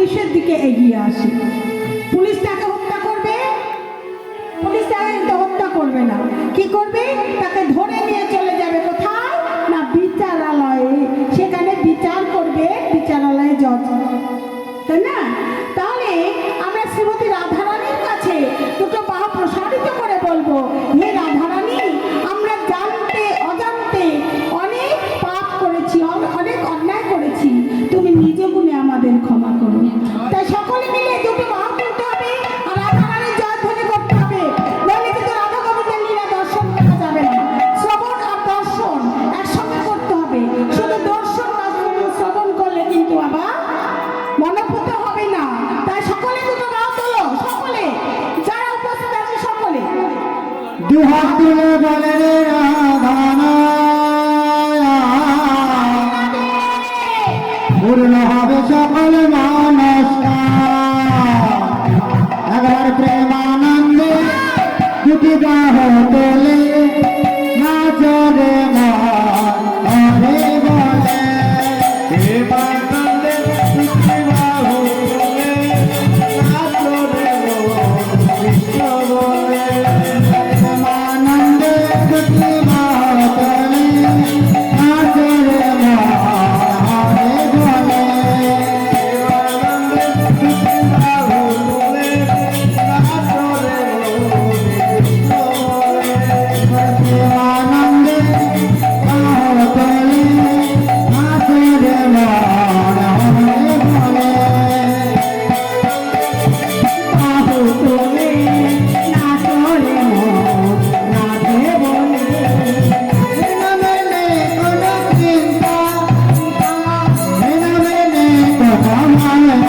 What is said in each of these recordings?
পুলিশের দিকে এগিয়ে আসে। পুলিশ তাকে হত্যা করবে, পুলিশ তাকে হত্যা করবে না, কি করবে, তাকে ধরে নিয়ে চলে যাবে কোথায় না বিচারালয়ে, সেখানে বিচার করবে বিচারালয়ে জজ, তাই না? তাহলে আমরা শ্রীমতী রাধারানীর কাছে দুটো বাহু প্রসারিত করে বলবো, হে রাধারানী, আমরা জানতে অজান্তে অনেক পাপ করেছি, অনেক অন্যায় করেছি, তুমি নিজ গুণে আমাদের ক্ষমা করো। তাই সকলে মিলে দুটো বাহু তুলতে হবে আর রাধারানীর জয়ধ্বনি করতে হবে, নইলে কিন্তু রাধা গোবিন্দের লীলা দর্শন করা যাবে না। শ্রবণ আর দর্শন একসঙ্গে করতে হবে, শুধু দর্শন বা শুধু শ্রবণ করলে কিন্তু আবার মনোভূত হবে না। তাই সকলে দুটো বাহু তোলো, সকলে যারা উপস্থিত আছে সকলে দুহাত তুলে বলে রে রাধানা, পূর্ণ হবে সকল মনস্কার। একবার প্রেমানন্দে দুটি বাহু তোলে নাচরে মন হরে বলে। প্রেমানন্দে দুটি বাহু তোলে নাচরে মন কৃষ্ণ বলে। প্রেমানন্দে দুটি বাহু তোলে নাচরে মন হরে বলে। প্রেমানন্দে বাহু তোলে নাচরে মন হরে বলে। বাহু তোলে নাচরে মন রাধে বলে। মেনে মেনে কোনো চিন্তা, মেনে মেনে কোনো মায়া,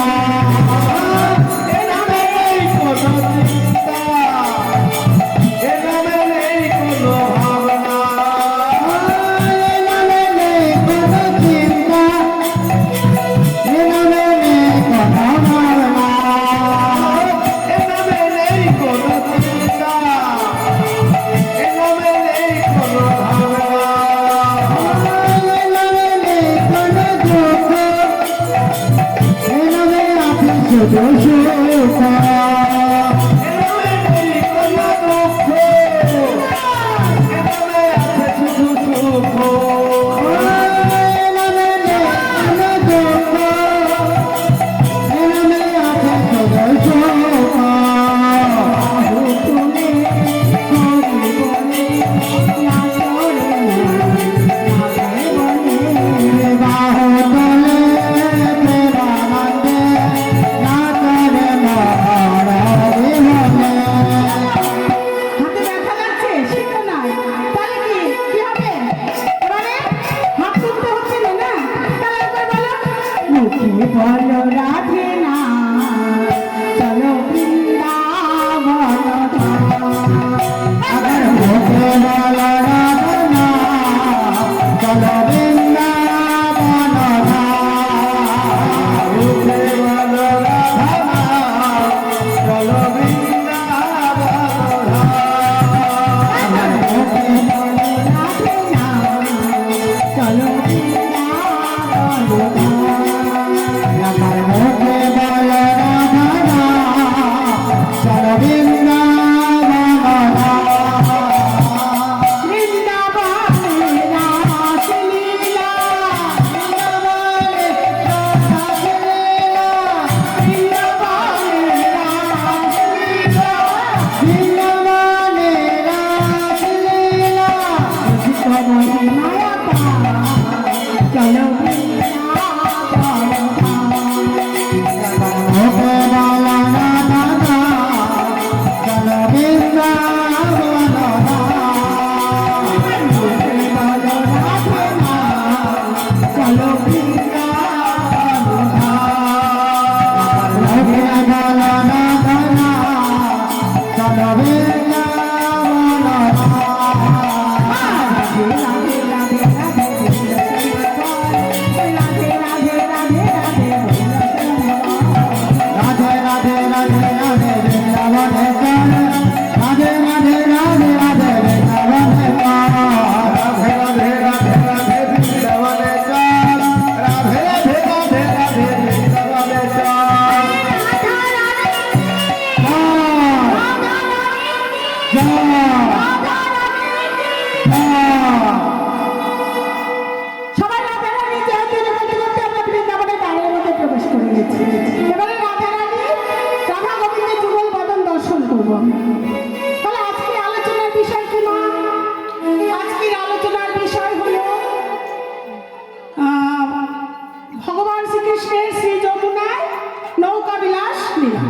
মেনে মেনে কোনো চিন্তা, মেনে মেনে কোনো ভাবনা, মেনে মেনে কোনো চিন্তা, মেনে মেনে কোনো ভাবনা, মেনে মেনে কোনো চিন্তা, মেনে মেনে কোনো ভাবনা, মেনে মেনে কোনো দুঃখ, মেনে মেনে আছে শুধু সুখ, মেনে মেনে কোনো দুঃখ, মেনে মেনে আছে শুধু সুখ, মেনে মেনে কোনো দুঃখ, মেনে মেনে আছে শুধু সুখ। বাহু তুলে হরি বলে নাচরে মন রাধে বলে। বাহু তোলে প্রেমানন্দে নাচরে মন হরে বলে। হাতে ব্যথা লাগছে, সেটা নাই, তাহলে কি হবে, এবারে হাত তুলতে হচ্ছে না, না? তাহলে একবার বলো, মুখে বলো রাধে না, চলো বৃন্দাবন ধাম। अगर मुझे वाला राधना चलो वृंदावन धाम। मुझे वाला राधना चलो वृंदावन धाम। अगर मुझे वाला রাধে না, চলো বৃন্দাবন ধাম। अगर मुझे পড়ে গেছে। এবারে রাধা রানী রাধা গোবিন্দের যুগল বদন দর্শন করবো আমরা। তাহলে আজকে আলোচনার বিষয় কি মা? আজকের আলোচনার বিষয় হলো ভগবান শ্রীকৃষ্ণের শ্রী যমুনায় নৌকা বিলাস লীলা।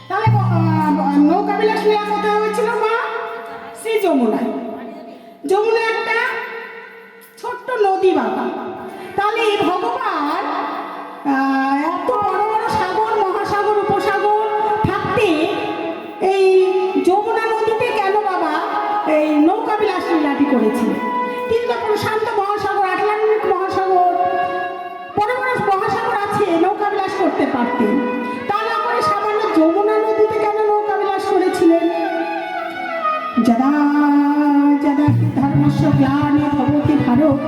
তাহলে নৌকা বিলাস লীলা কোথায় হয়েছিল মা? শ্রী যমুনায়। যমুনা একটা ছোট্ট নদী বাবা। তাহলে এই ভগবান এত বড় বড় সাগর, মহাসাগর, উপসাগর থাকতে এই যমুনা নদীতে কেন বাবা এই নৌকা বিলাস লীলাটি করেছিলেন? কিন্তু প্রশান্ত মহাসাগর, আটলান্টিক মহাসাগর, বড় বড় মহাসাগর আছে, নৌকা বিলাস করতে পারতেন। তা না করে সামান্য যমুনা নদীতে কেন নৌকা বিলাস করেছিলেন? যদা যদা ধর্মস্য গ্লানি ভবতি ভারত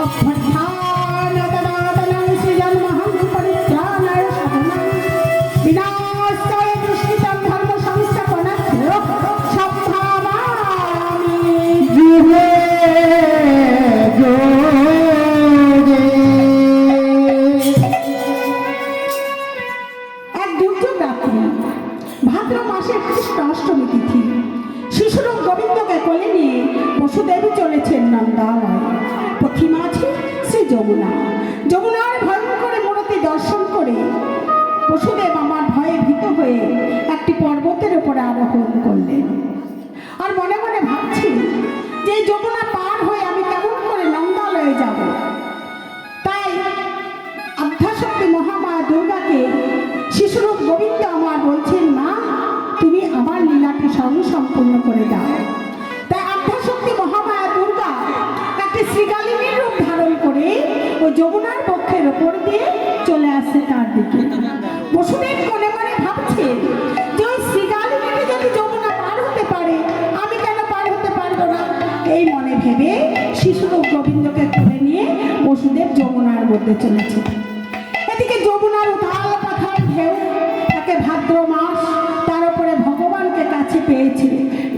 অভ্যুত্থানদাদাদানাং সৃজন্মহং পরিত্রাণায় সাধনাং বিনাশায় দুষ্কৃতং ধর্ম সংস্থাপনার্থে সম্ভাবামি। যুগে যোগে এক দুর্যোগ রাত্রি, ভাদ্র মাসের কৃষ্ণ অষ্টমী তিথি, শিশুরূপ গোবিন্দকে কোলে নিয়ে বসুদেবী চলেছেন নন্দালয়। পথি মাঝে শ্রী যমুনা। যমুনার ভয়ঙ্কর মূর্তি দর্শন করে বসুদেব আমার ভয়ে ভীত হয়ে একটি পর্বতের উপরে আরোহণ করলেন। আর মনে মনে ভাবছি যে এই যমুনা পার হয়ে আমি কেমন করে নন্দালয়ে যাব। তাই আদ্যাশক্তি মহামায়া দুর্গাকে শিশুরূপ গোবিন্দ আমার বলছেন, মা তুমি আমার লীলাটি সম্পূর্ণ করে দাও। তাই আদ্যাশক্তি মহামায়া দুর্গা একটি শ্রীকালিনীর রূপ ধারণ করে ওই যমুনার বক্ষের ওপর দিয়ে চলে আসছে তার দিকে। বসুদেব মনে মনে ভাবছে যে ওই শ্রীকালিনীটি যদি যমুনা পার হতে পারে, আমি কেন পার হতে পারবো না? এই মনে ভেবে শিশুরূপ গোবিন্দকে কোলে নিয়ে বসুদেব যমুনার মধ্যে চলেছে। এদিকে যমুনার উথাল পাথাল ঢেউ, তাকে ভাদ্র মাস, তার উপরে ভগবানকে কাছে পেয়েছে,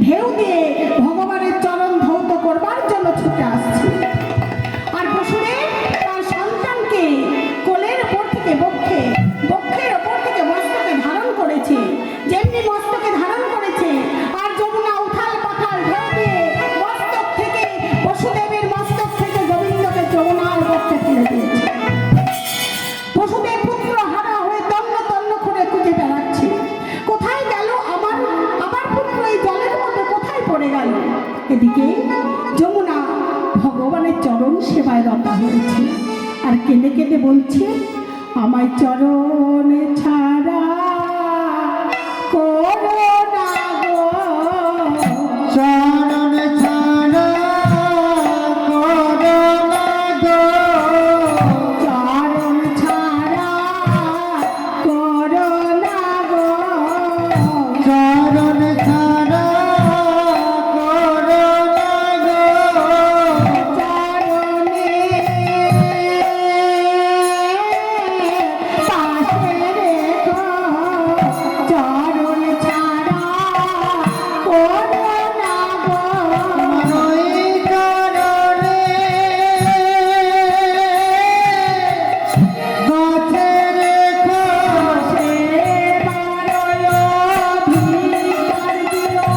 ঢেউ দিয়ে ভগবানের চরণ ধৌত করবার জন্য ছুটে আসছে। আর বসুদেব তার সন্তানকে কোলের ওপর থেকে বক্ষের ওপর থেকে মস্তকে ধারণ করেছে, যেমনি মস্তকে ধারণ করেছে। আর যমুনা উথাল পাথাল ঢেউ দিয়ে মস্তক থেকে, বসুদেবের মস্তক থেকে গোবিন্দকে যমুনার বক্ষে ফেলে দিয়েছে। বসুদেব পুত্র হারা হয়ে তন্ন তন্ন করে খুঁজে বেড়াচ্ছে, কোথায় গেল আমার পুত্র, এই জলের মধ্যে কোথায় পড়ে গেল। এদিকে যমুনা ভগবানের চরণ সেবায় রতা হয়েছে আর কেঁদে কেঁদে বলছে, আমায় চরণ ছাড়া করো না গো, চরণ ছাড়া করো না গো, চরণ ছাড়া করো না গো, চরণ ছাড়া করো না গো, চরণে পাশে রেখো, চরণ ছাড়া করো না গো, ওই চরণে গাছে রেখো, সে বারয় ভিকার দিও,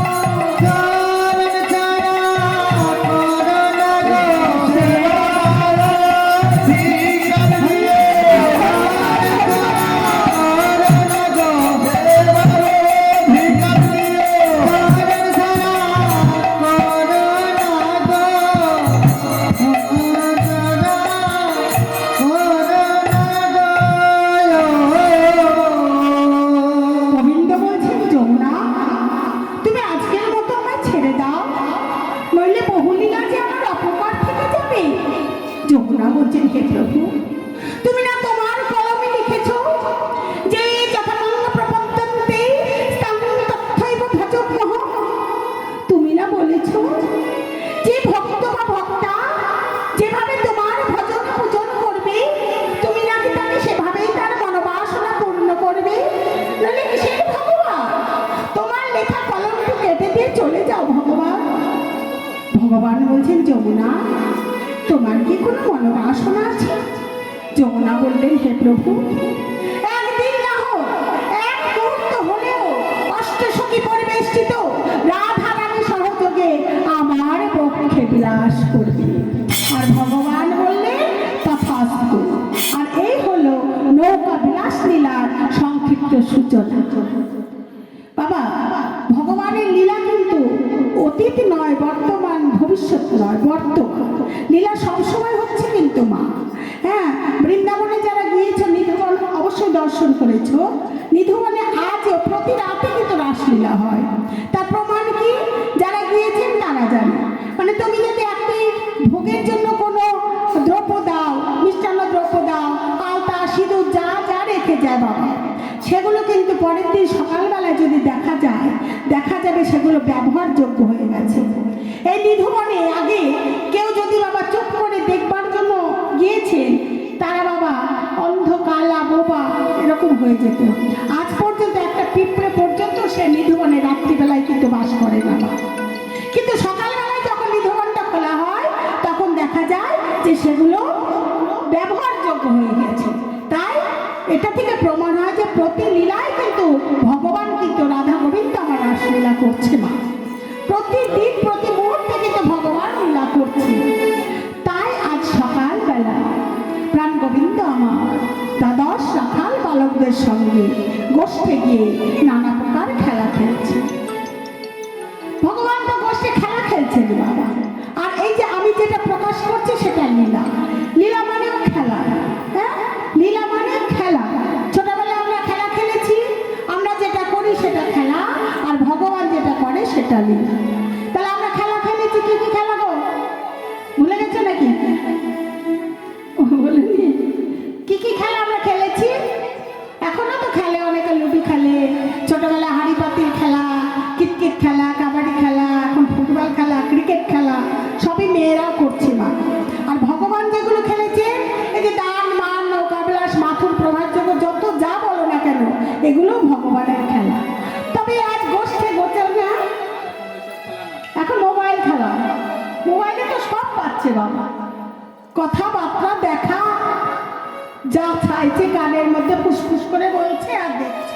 চরণ ছাড়া করো না গো, সে ভিখার দিও, করো না গো, ভিখার দিও, চরণ ছাড়া করো না গো, গোবিন্দ বলছেন, যমুনা তুমি আজকের মতো আমায় ছেড়ে দাও, নইলে বহুলীলা যে আমার অপকার থেকে যাবে। যমুনা বলছেন, হে প্রভু, তুমি না তোমার কলমে লিখেছো যে যথামঙ্গ প্রপদ্যন্তে স্থান তথ্যৈব ভজগ্নঃ। তুমি না বলেছো যে ভক্ত বা ভক্তা যেভাবে তোমার ভজন পূজন করবে, তুমি নাকি তাকে সেভাবেই তার মনোবাসনা পূর্ণ করবে। নইলে কিসের ভগবান? তোমার লেখা কলমটি কেটে দিয়ে চলে যাও ভগবান। ভগবান বলছেন, যমুনা তোমার কি কোনো মনোবাসনা আছে? যমুনা বললেন, হে প্রভু, একদিন না হোক, এক মুহূর্ত হলেও অষ্টসখী পরিবেষ্টিত রাধা রানী সহযোগে আমার পক্ষে বিলাস করবে। আর ভগবান বললেন, তথাস্তু। আর এই হলো নৌকা বিলাস লীলার সংক্ষিপ্ত সূচনা। বাবা, ভগবানের লীলা কিন্তু অতীত নয়, বর্তমান, ভবিষ্যৎ নয়, বর্তমান। লীলা সবসময় হচ্ছে কিন্তু মা। হ্যাঁ, বৃন্দাবনে যারা গিয়েছো, নিধুবন অবশ্যই দর্শন করেছো। নিধুবনে আজও প্রতি রাতে কিন্তু রাসলীলা হয়। তার প্রমাণ কি? যারা গিয়েছেন তারা জানে। মানে তুমি যদি একটি ভোগের জন্য কোনো দ্রব্য দাও, মিষ্টান্ন দ্রব্য দাও, আলতা, সিঁদুর যা যা রেখে যায় বাবা, সেগুলো কিন্তু পরের দিন সকালবেলায় যদি দেখা যায়, দেখা যাবে সেগুলো ব্যবহারযোগ্য হয়ে গেছে। এই নিধুবনে আগে কেউ যদি বাবা চুপ করে দেখবার জন্য গিয়েছেন, তারা বাবা অন্ধ, কালা, বোবা এরকম হয়ে যেত। আজ পর্যন্ত একটা পিঁপড়ে পর্যন্ত সে নিধুবনে রাত্রিবেলায় কিন্তু বাস করে না। কিন্তু সকালবেলায় যখন নিধুবনটা খোলা হয়, তখন দেখা যায় যে সেগুলো ব্যবহারযোগ্য হয়ে গেছে। তাই এটা থেকে প্রমাণ হয় যে প্রতি লীলায় কিন্তু ভগবান কিন্তু রাধা গোবিন্দ আমার রাসলীলা করছে মা। প্রতিদিন প্রতি মুহূর্তে কিন্তু ভগবান লীলা করছে। তাই আজ সকালবেলা প্রাণ গোবিন্দ আমার দ্বাদশ রাখাল বালকদের সঙ্গে গোষ্ঠে গিয়ে নানা প্রকার খেলা খেলছে। ভগবান তো গোষ্ঠে খেলা খেলছেন বাবা। আর এই যে আমি যেটা প্রকাশ করছি সেটা লীলা। লীলা মানেও খেলা। হ্যাঁ, লীলা মানে খেলা। ছোটবেলায় আমরা খেলা খেলেছি, আমরা যেটা করি সেটা খেলা, আর ভগবান যেটা করে সেটা লীলা। তাহলে আমরা খেলা খেলেছি, কি কি খেলা গো? ভুলে গেছো নাকি? বলিনি? কি কি খেলা আমরা খেলেছি? এখনো তো খেলে, অনেকে লুডো খেলে, ছোটবেলা হাড়ি পাতিল খেলা, কিতকিত খেলা, কাবাডি খেলা, এখন ফুটবল খেলা, ক্রিকেট খেলা, সবই মেয়েরাও করছে মা। আর ভগবান যেগুলো খেলেছে, এই যে দান, মান, নৌকা বিলাস, মাথুর, প্রভাতযোগ্য, যত যা বলো না কেন, এগুলো ভগবানের খেলা। তবে আজ গোষ্ঠে গোচর না, এখন মোবাইল খেলা। মোবাইলে তো সব পাচ্ছে বাবা, কথাবার্তা, দেখা, যা চাইছে কানের মধ্যে ফুসফুস করে বলছে আর দেখছে।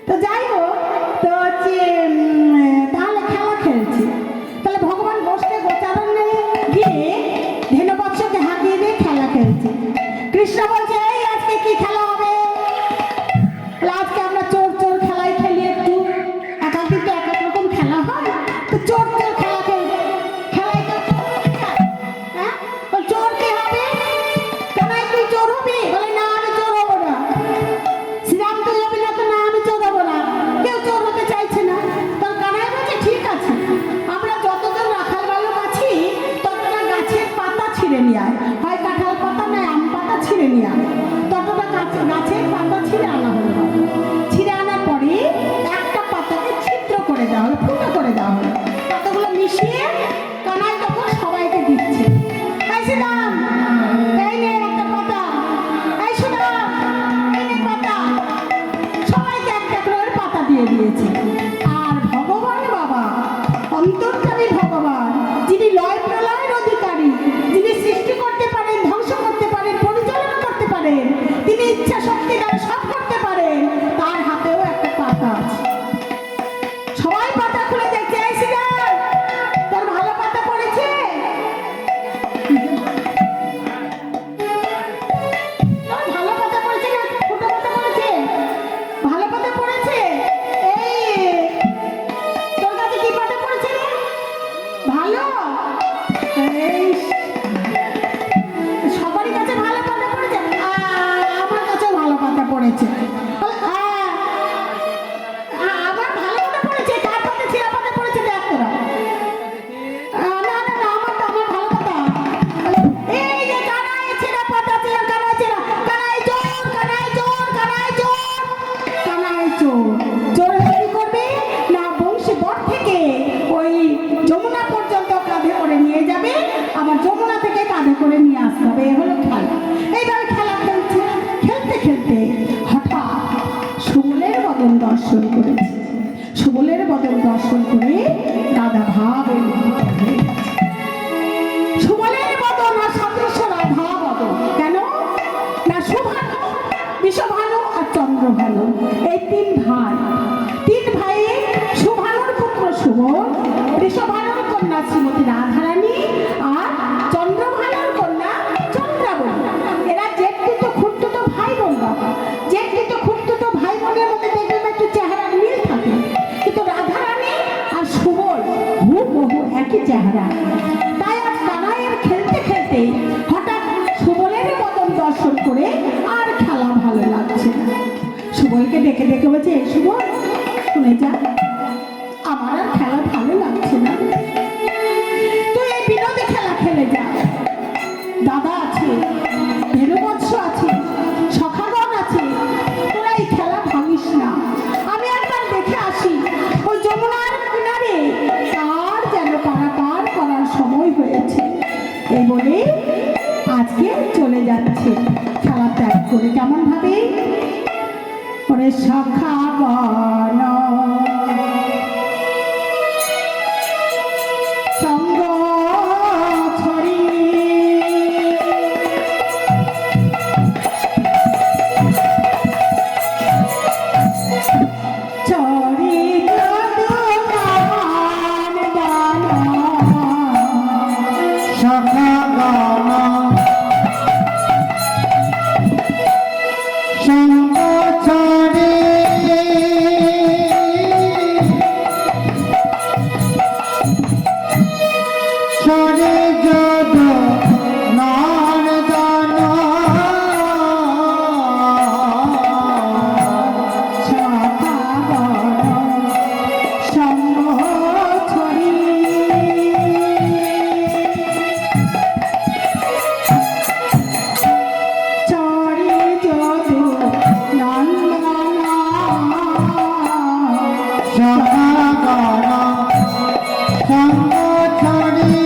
তো যাই হোক, তো হচ্ছে তাহলে খেলা খেলছে। তাহলে ভগবান গোষ্ঠে গোচারণে গিয়ে ধেনুবৎসকে হাঁকিয়ে দিয়ে খেলা খেলছে। কৃষ্ণ বলছে, এই আজকে কি খেলা হবে? আজকে আমরা চোর চোর খেলাই খেলি একটু। একা কিন্তু এক এক রকম খেলা হয়, তো চোর চোর খেলা খেলবে। খেলায় তো হ্যাঁ, চোর কে হবে? কানাই তুই চোর হবি? বলে না, আমি চোর হবো না। শ্রীরাম তুই হবি না? তো না, আমি চোর হবো না। কেউ চোর হতে চাইছে না। তখন কানাই বলছে, ঠিক আছে, আমরা যতজন রাখাল বালক আছি ততটা গাছের পাতা ছিঁড়ে নিয়ে আয়, হয় কাঁঠাল পাতা নয় আম পাতা ছিঁড়ে নিয়ে আয়। ততটা গাছের পাতা ছিঁড়ে আনা হলো। ছিঁড়ে আনার পরে একটা পাতাকে ছিদ্র করে দেওয়া হলো, ফুটো করে দেওয়া হলো। পাতাগুলো মিশিয়ে কানাই তখন সবাইকে দিচ্ছে। এই শ্রীরাম, এই নে একটা পাতা, এই শ্রীরাম, এই নে পাতা। সবাইকে একটা করে পাতা দিয়ে দিয়েছে। আর ভগবান বাবা, অন্তর্যামী ভগবান, যিনি লয় প্রলয়ের অধিকারী, যিনি সৃষ্টি করতে পারেন, ধ্বংস করতে পারেন, পরিচালনা করতে পারেন, তিনি ইচ্ছা শক্তি দ্বারা সব করতে পারেন, তার হাতেও একটা পাতা আছে। সবাই পাতা খুলে দেখছে, এই শ্রীরাম, তোর ভালো পাতা পড়েছে? তোর ভালো পাতা পড়েছে না ফুটো পাতা পড়েছে? ভালো পাতা পড়েছে। এই তোর কাছে কি পাতা পড়েছে রে? ভালো। এই সবারই কাছে ভালো পাতা পড়েছে, আমার কাছেও ভালো পাতা পড়েছে। আমার ভালো পাতা পড়েছে, কার পাতা ছেঁড়া পাতা পড়েছে দেখ তোরা। না না না, আমার ভালো পাতা। এই যে কানাই ছেঁড়া পাতা, কানাই ছেঁড়া, কানাই চোর, কানাই চোর, কানাই চোর, কানাই চোর। চোর হলে কি করবে না, বংশী বট থেকে ওই যমুনা পর্যন্ত কাঁধে করে নিয়ে যাবে, আবার যমুনা থেকে কাঁধে করে নিয়ে আসতে হবে। এ হলো খেলা। এইভাবে খেলা খেলছে। খেলতে খেলতে হঠাৎ সুবলের বদন দর্শন করেছে। সুবলের বদন দর্শন করে রাধা ভাবে সুবলের বদন আর সদৃশ্য রাধা বদন। সুভানু, বিষভানু আর চন্দ্রভানু, এই তিন ভাই। তিন ভাইয়ে সুভানুর পুত্র সুবল, বিষভানুর কন্যা শ্রীমতী রাধারানী আর চন্দ্রভানুর কন্যা চন্দ্রাবতী। এরা জেঠতুতো খুঁড়তুতো ভাই বোন বাবা। জেঠতুতো খুঁড়তুতো ভাই বোনের মধ্যে দেখবেন একটু চেহারার মিল থাকে, কিন্তু রাধারানী আর সুবল হুবহু একই চেহারা। তাই আজ কানাইয়ের খেলতে খেলতে হঠাৎ সুবলের বদন দর্শন করে আর খেলা ভালো লাগছে না। সুবলকে ডেকে ডেকে বলছে, "এই সুবল, শুনে যা, আমার আর খেলা ভালো লাগছে না, তুই এই বিনোদে খেলা খেলে যা। দাদা আছে, ভেনুবৎস আছে, সখাগণ আছে, তোরা এই খেলা ভাঙিস না। আমি একবার দেখে আসি ওই যমুনার কিনারে কার যেন পারাপার করার সময় হয়েছে।" এই বলে আজকে চলে যাচ্ছে খেলা ত্যাগ করে। কেমন ভাবে? ওরে সখাগণ সঙ্গ ছড়ি ছড়ি যদুমান গান সখাগণ সঙ্গ ছড়ি ছড়ি যদু নন্দন সখাগণ সঙ্গ ছড়ি ছড়ি যদু নন্দন সখাগণ সঙ্গ ছড়ি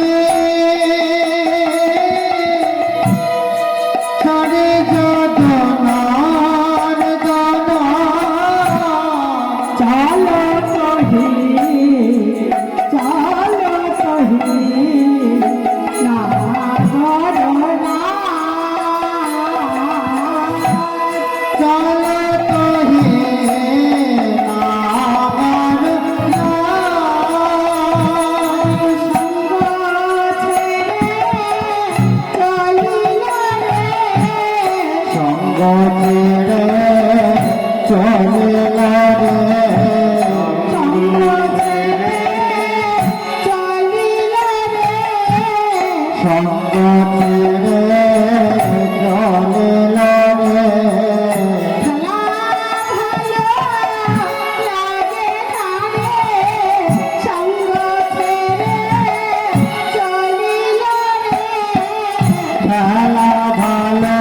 ছড়ি যদু নন্দন চলো কহি, চলো কহি নাগর চল কহি আমার সঙ্গ ছেড়ে চলিল রে সঙ্গ ছেড়ে চলিল রে খেলা ভালো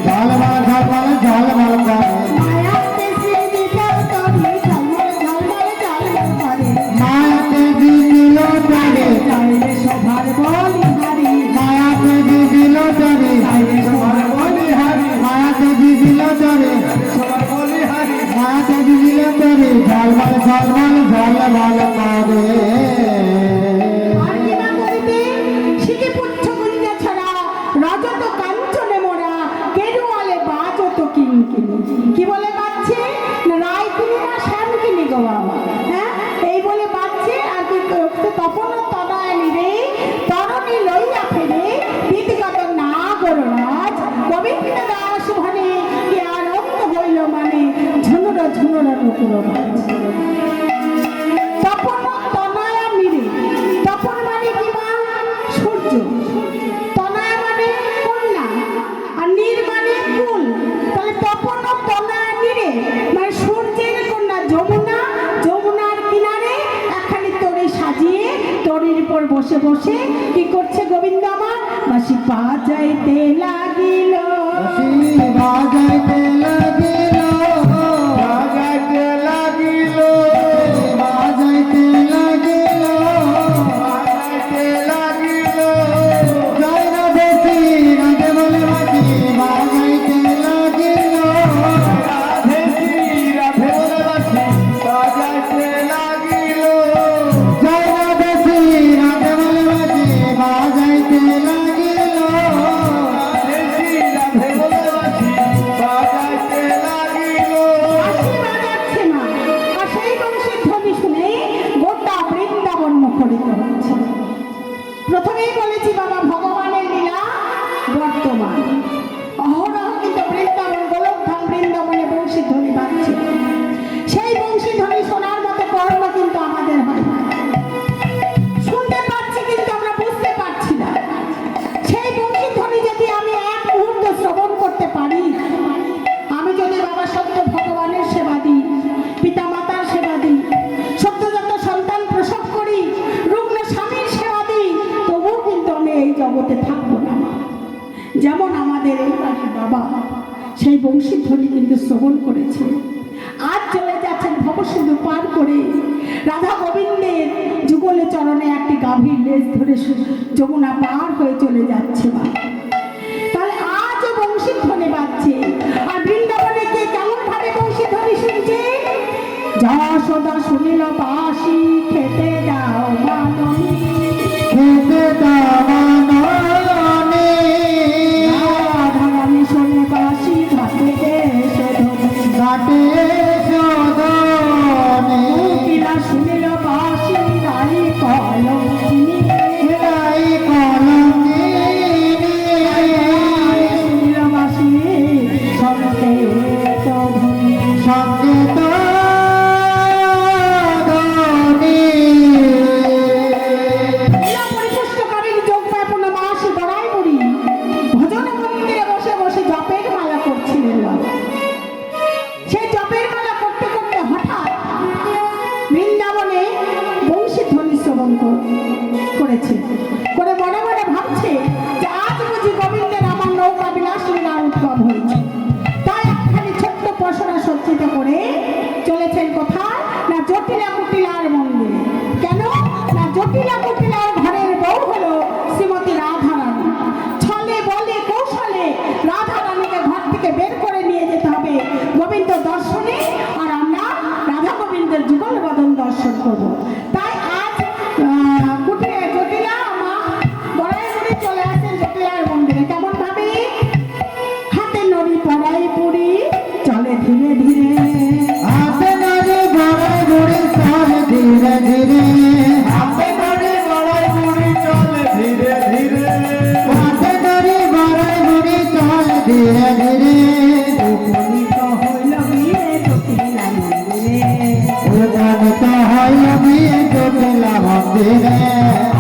ঝলমল ঝলমল ঝলমল করে মায়াতে শ্রী বিকাল তরি ঝলমল ঝলমল ঝলমল করে মায়াতে দিল তরে চাইলে সভার বলিহারি মায়াতে দিল তরে সবার বলিহারি মায়াতে দিল তরে সবার বলিহারি মায়াতে দিল তরে ঝলমল ঝলমল ঝলমল করে আর কি না করিবে শিখে পুচ্ছ কলিজা ছড়া রজত কাঞ্চনে মোরা কেরুয়ালে বাজত কিনকিনি কি বলে বাজছে না রায় কিনি না শ্যাম কিনি গো বাবা হ্যাঁ এই বলে বাজছে আর কি তপন তদায়নি রে তরণী লইয়া ফেরে বিদিগত না গররাজ গোবিন্দ দাস ভনে কি আনন্দ হইল মানে ঝুনুর ঝুনুর নুপুর তপন তনয়া মিরে তপন মানে কি মা সূর্য তনয়া মানে কন্যা আর নীর মানে কুল তাহলে তপন তনয়া মিরে মানে সূর্যের কন্যা যমুনা যমুনার কিনারে একখানি তরি সাজিয়ে তরির উপর বসে বসে কি করছে গোবিন্দ আমার বাসি বাজাইতে লাগিল বাজাইতে লাগিল বাজাইতে লাগিল বাজাইতে লাগিল বাজাইতে লাগিল জয় রাধে রাধে বলে বাজি বাজাইতে লাগিল রাধে রাধে বলে বাজি বাজাইতে লাগিল জয় রাধে রাধে বলে বাজি বাজাইতে লাগিল রাধে বলে বাজি বাজাইতে লাগিল আশীর্বাদ আছে মা আর সেই বংশের ধ্বনি শুনে গোটা বৃন্দাবন মুখরিত হচ্ছে প্রথমেই বলেছি বাবা ভগবানের লীলা বর্তমান অহরহ কিন্তু বৃন্দাবন গোলকধাম বৃন্দাবনে বংশী ধ্বনি বাজছে সেই বংশী ধ্বনি শোনার মতো কর্ম কিন্তু আমাদের হয় না শুনতে পাচ্ছি কিন্তু আমরা বুঝতে পারছি না সেই বংশী ধ্বনি যদি আমি এক মুহূর্ত শ্রবণ করতে পারি আমি যদি বাবা সত্য ভগবানের সেবা দিই পিতা মাতার সেবা দিই সত্যজাত সন্তান প্রসব করি রুগ্ন স্বামীর সেবা দিই তবুও কিন্তু আমি এই জগতে থাকবো না যেমন আমাদের এই বাড়ির বাবা সেই বংশীর ধ্বনি কিন্তু শ্রবণ করেছে আজ চলে যাচ্ছেন ভবসিন্ধু পার করে রাধা গোবিন্দের যুগলে চরণে একটি গাভীর লেজ ধরে যমুনা পার হয়ে চলে যাচ্ছে মা তাহলে আজও বংশী ধ্বনি বাজছে আর বৃন্দাবনে কে কেমন ভাবে বংশী ধ্বনি শুনছে যশোদা শুনিল বাসি খেতে দাও মাননী খেতে দাওয়ানি রাধারানী শুনে বাসি ঘাটে ঘাটে সদনে কোকিলা শুনিল বাসি রাই কলঙ্কিনী লাই কলঙ্কিনী শুনিল বাসি সঙ্গে তো ধ্বনি সংকেত ধ্বনি এরা পরিপুষ্টকারীর যোগ ব্যাপন মাস গড়াই বুড়ি ভজন মন্দিরে বসে বসে জপের মালা করছিলেন বাবা। সেই জপের মালা করতে করতে হঠাৎ বৃন্দাবনে বংশী ধ্বনি শ্রবণ করেছে করে মনে মনে ভাবছে যে আজ বুঝি গোবিন্দের আমার নৌকা বিলাস লীলার উদ্ভব হয়েছে তাই একখানি ছোট্ট পশরা সজ্জিত করে চলেছেন কোথায় না জটিলা কুটিলার মন্দিরে কেন না জটিলা কুটিলার ঘরের বউ হলো শ্রীমতী রাধারানী ছলে বলে কৌশলে রাধারানীকে ঘর থেকে বের করে নিয়ে যেতে হবে গোবিন্দ দর্শনে আর আমরা রাধা গোবিন্দের যুগল বদন দর্শন করব তাই আজ কুটিরে জটিলা মা গড়াই মুড়ি চলে আসেন জটিলার মন্দিরে কেমন ভাবে হাতে নড়ি পড়াই পুরি চলে ধীরে ধীরে হাতে নাড়ি গড়াই গুড়ি চলে ধীরে ধীরে হাতে নাড়ি গড়াই গুড়ি চলে ধীরে ধীরে হাতে নাড়ি গড়াই গুড়ি চলে ধীরে ধীরে উপনীত হইল বিয়ে জটিলা মন্দিরে উপনীত হইল বিয়ে জটিলা মন্দিরে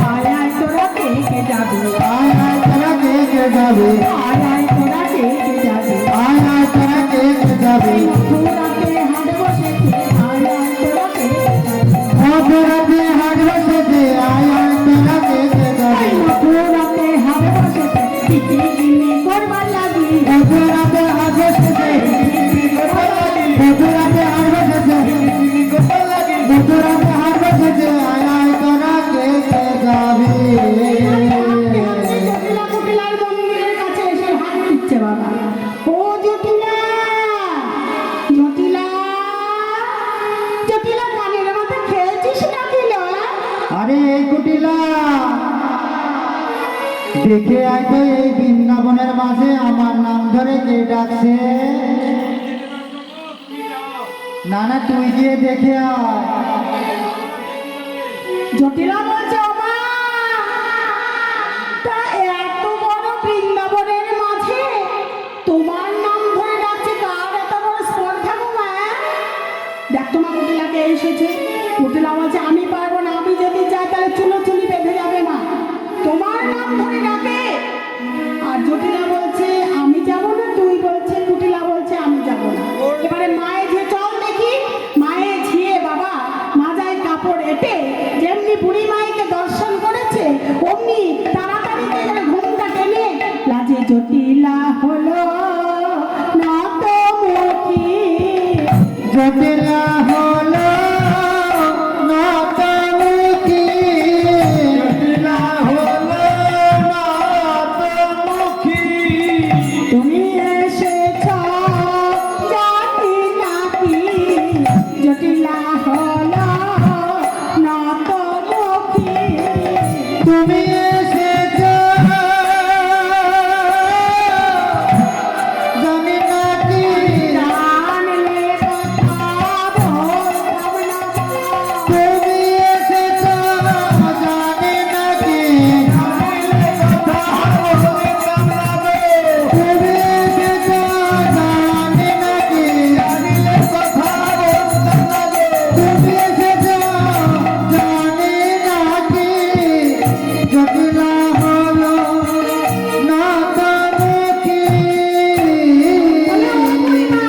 আয় আয় তোরা কে কে যাবি আয় আয় তোরা কে কে যাবে আয় আয় তোরা কে কে যাবি আয় আয় তোরা কে কে যাবে মথুরাতে হাট বসেছে আয় আয় তোরা কে কে যাবি মথুরাতে হাট বসেছে আয় আয় তোরা কে কে যাবে মথুরাতে হাট বসেছে পিটি করবার লাগি মথুরাতে বসেছে মধুরাতে হাট বসেছে মধুরাতে হাট বসেছে আয় আয় তোরা কে কে যাবি জটিলা কুটিলার মন্দিরের কাছে এসে হাত দিচ্ছে বাবা। ও জটিলা, জটিলা, জটিলা কানের মাথা খেয়েছিস নাকি লো? আরে এই কুটিলা দেখে আয় তো এই বৃন্দাবনের মাঝে আমার নাম ধরে কে ডাকছে না না তুই গিয়ে দেখে আয় জটিলা বলছে ও মা, তা এত বড় বৃন্দাবনের মাঝে তোমার নাম ধরে ডাকছে, কার এত বড় স্পর্ধা গো মা? দেখ তোমার কুটিলাকে এসেছে। কুটিলা বলছে আমি পারবো না, আমি যদি যাই তাহলে চুলোচুলি বেঁধে যাবে মা, তোমার নাম ধরে ডাকে। আর জটিলা বলছে আমি যাব না, তুই বলছে, কুটিলা বলছে আমি যাব না। এবারে মায়ে যে চল দেখি, মায়ে ঝিয়ে বাবা মাজায় কাপড় এঁটে যেমনি বুড়ি মাইকে দর্শন করেছে অমনি তাড়াতাড়ি করে ঘুমটা টেনে লাজে জটিলা হলো নত মুখী। জটিলা হলো নতমুখী জটিলা হলো নতমুখী তুমি এসেছ জানি নাকি, জটিলা হলো নত মুখী। তুমি এসেছ জানি নাকি জানলে কথা বলতাম না। তুমি এসেছ জানি নাকি তুমি এসেছ জানি নাকি তুমি এসেছ জানি নাকি জটিলা হলো নতমুখী বলে, ও বুড়িমা,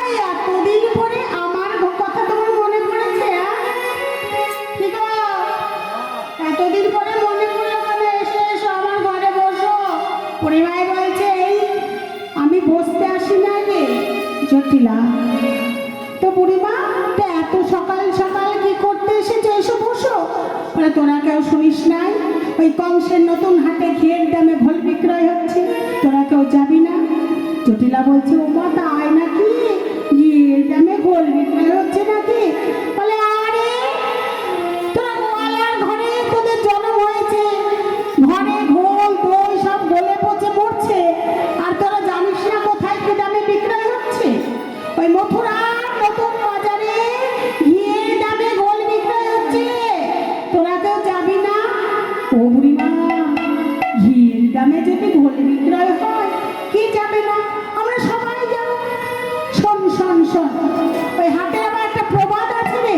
এই এতদিন পরে আমার কথা তোমার মনে পড়েছে? কি গো? এতদিন পরে মনে পড়লো কেন? এসো এসো আমার ঘরে বসো। বুড়িমাই বলছে এই আমি বসতে আসি না রে জটিলা। তো বুড়িমা, তো এত সকাল সকাল কি করতে এসেছো? এসো বসো। বলে তোরা কেউ শুনিস নাই ওই কংসের নতুন হাটে ঘিয়ের দামে ঘোল বিক্রয় হচ্ছে, তোরা কেউ যাবি না? জটিলা বলছে ও মা তাই নাকি, ঘিয়ের দামে ঘোল বিক্রয় হচ্ছে নাকি? বলে আরে তোরা গোয়ালার ঘরে তোদের জন্ম হয়েছে, ঘরে ঘোল দই সব গলে পচে মরছে, আর তোরা জানিস না কোথায় কি দামে বিক্রয় হচ্ছে? ওই মথুরার নতুন বাজারে ঘিয়ের দামে ঘোল বিক্রয় হচ্ছে, তোরা কেউ যাবি না? ও বুড়িমা, ঘিয়ের দামে যদি ঘোল বিক্রয় হয় কি যাবে না, আমরা সবাই যাব। শোন শোন শোন, ওই হাটে আবার একটা প্রবাদ আছে রে,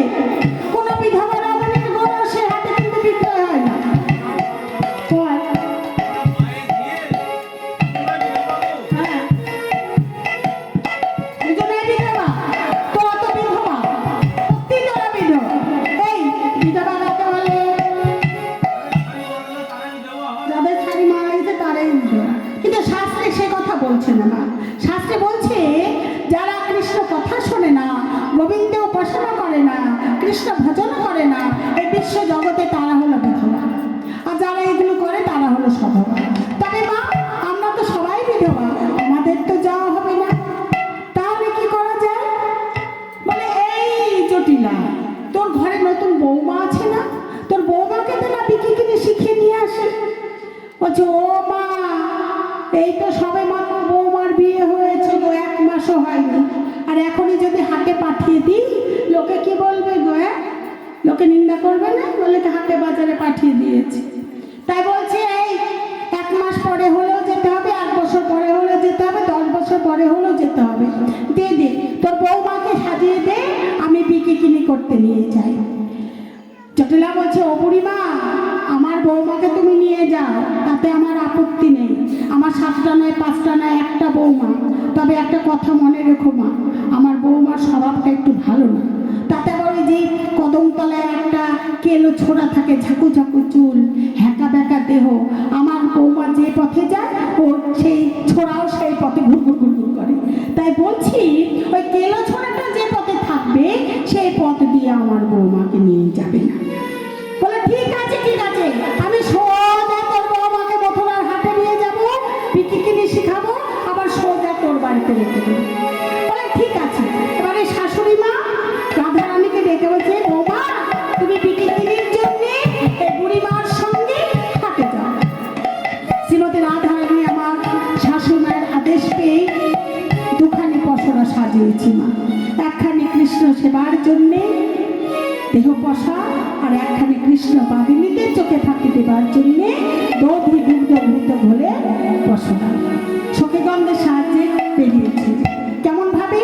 কোনো বিধবা রমণীর ঘোল সে হাটে কিন্তু বিক্রয় হয় না। হয়। হ্যাঁ। দুজনেই বিধবা, তোরা তো বিধবা, সত্যি তোরা বিধবা। এই বিধবা কাকে বলে? যাদের শাড়ি মারা গেছে তারাই বিধবা। কিন্তু শাস্ত্রে সে কথা বলছে না মা। শাস্ত্রে বলছে যারা কৃষ্ণ কথা শোনে না, গোবিন্দ উপাসনা করে না, কৃষ্ণ ভজন করে না, এই বিশ্ব জগতে তারা হলো বিধবা, আর যারা এগুলো করে তারা হলো সধবা। তবে মা আমরা তো সবাই বিধবা, আমাদের তো যাওয়া হবে না, তাহলে কি করা যায়? বলে এই জটিলা, তোর ঘরে নতুন বৌমা আছে না, তোর বৌমাকে তো না বিক্রি কিনে শিখিয়ে নিয়ে আসে। বলছে ও মা, এই তো সবে মাত্র বৌমার বিয়ে হয়েছে গো, 1 মাসও হয়নি, আর এখনই যদি হাটে পাঠিয়ে দিই লোকে কি বলবে গো? লোকে নিন্দা করবে না? বলে কি হাটে বাজারে পাঠিয়ে দিয়েছে। তাই বলছে এই 1 মাস পরে হলেও যেতে হবে, 1 বছর পরে হলেও যেতে হবে, 10 বছর পরে হলেও যেতে হবে। দে দে তোর বৌমাকে সাজিয়ে দে, আমি বিক্রি কিনি করতে নিয়ে যাই। জটিলা বলছে ও বুড়িমা, আমার বৌমাকে তুমি নিয়ে যাও, তাতে আমার আপত্তি নেই। আমার 7টা নয় 5টা নয়, একটা বৌমা। তবে একটা কথা মনে রেখো মা, আমার বৌমার স্বভাবটা একটু ভালো না। তাতে আবার ওই যে কদমতলায় একটা কেলো ছোড়া থাকে, ঝাঁকু ঝাঁকু চুল, হ্যাঁকা ব্যাকা দেহ। আমার বৌমা যে পথে যায় ওর সেই ছোড়াও সেই পথে ঘুর ঘুর ঘুর ঘুর করে। বাড়িতে রেখে দেবে। বলে ঠিক আছে। এবারে শাশুড়ি মা রাধারানীকে ডেকে বলছে, বৌমা তুমি বিকেল দিনের জন্য এই বুড়িমার সঙ্গে হাটে যাও। শ্রীমতী রাধারানী আমার শাশুড়ি মায়ের আদেশ পেয়ে দুখানি পসরা সাজিয়েছি মা। একখানি কৃষ্ণ সেবার জন্যে দেহ পশা, আর একখানি কৃষ্ণ বাদিনীদের চোখে ফাঁকি দেবার জন্যে দধি দুগ্ধ ঘৃত ঘোলে পসরা সখীগন্ধের সাহায্যে বেরিয়েছে। কেমন ভাবে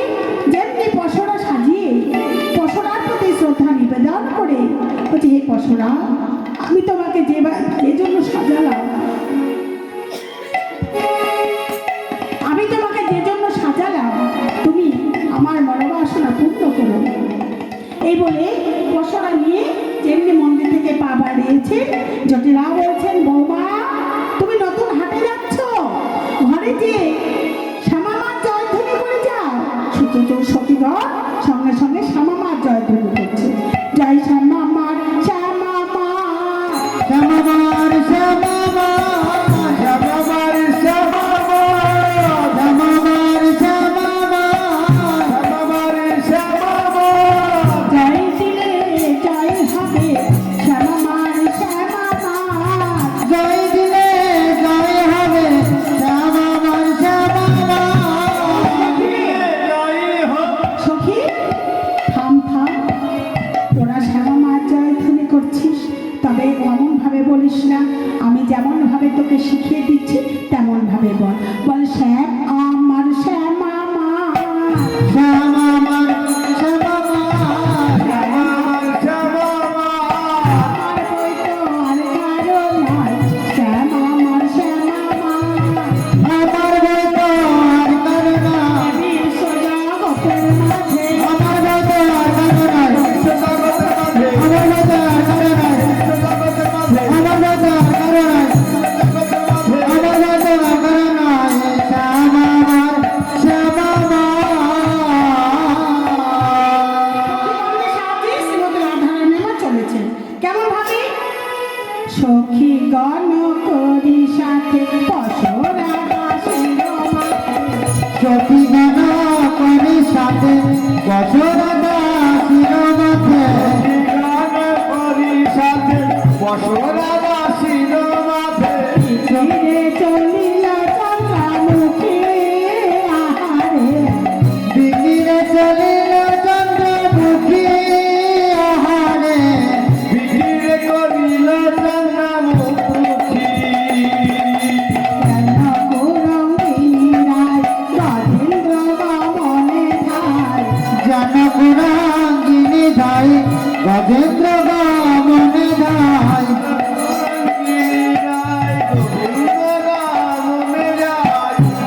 যেমনি পসরা সাজিয়ে পসরার প্রতি শ্রদ্ধা নিবেদন করে বলছে, হে পসরা, আমি তোমাকে যে জন্য সাজালাম, আমি তোমাকে যে জন্য সাজালাম, তুমি আমার মনোবাসনা পূর্ণ করো। এই বলে পসরা নিয়ে যেমনি মন্দির থেকে পা বাড়িয়েছে, জটিলা বলছেন, বৌমা তুমি নতুন হাটে যাচ্ছ, ঘরে যে শ্যামামার জয়ধ্বনি করে যাও। সুচতুর সখীগণ সঙ্গে সঙ্গে শ্যামামার জয়ধ্বনি করছে, জয় শ্যামামার শ্যামামার শ্যামামার শ্যামামার শ্যামামার শ্যামামার শ্যামামার শ্যামামার শ্যামামার জয় দিলে জয় হবে শ্যামামার শ্যামামার জয় দিলে জয় হবে শ্যামামার শ্যামামার জয় হবে। সখী থাম থাম, তোরা শ্যামামার জয়ধ্বনি করছিস, তবে এমন ভাবে বলিস না, আমি যেমন ভাবে তোকে শিখিয়ে দিচ্ছি তেমন ভাবে বল। বল শ্যাম আমার শ্যামামার, শ্যামামার শ্যামামার শ্যামামার শ্যামামার আমার বই তো আর কারো নয়, শ্যামামার শ্যামামার আমার বইতো আর কারো নয়, বিশ্ব জগতের মাঝে আমার বইতো আর কারো নয়, আমার বইতো আর কারো নয়, আমার বইতো আর কারো নয়, আমার বইতো আর কারো নয়, শ্যামামার শ্যামামার। শ্রীমতী রাধারানী মা চলেছেন। কেমন ভাবে? সখী গণ করি সাথে পসরা দাসের মাথে, সখী গান করি সাথে বছরা দাসির মাথে, গান করি সাথে বছরা দাসির মাথে, ফিরে চলিল চন্দ্রমুখী আহারে, বিকিরে চলিল চন্দ্রমুখী আহারে, বিকিরে করিল চন্দ্রমুখী। কেন কুরঙ্গিনী রায় গজেন্দ্র গমনে ধায়, জনকুরাঙ্গিনী ধাই গজেন্দ্র গমনে ধাই,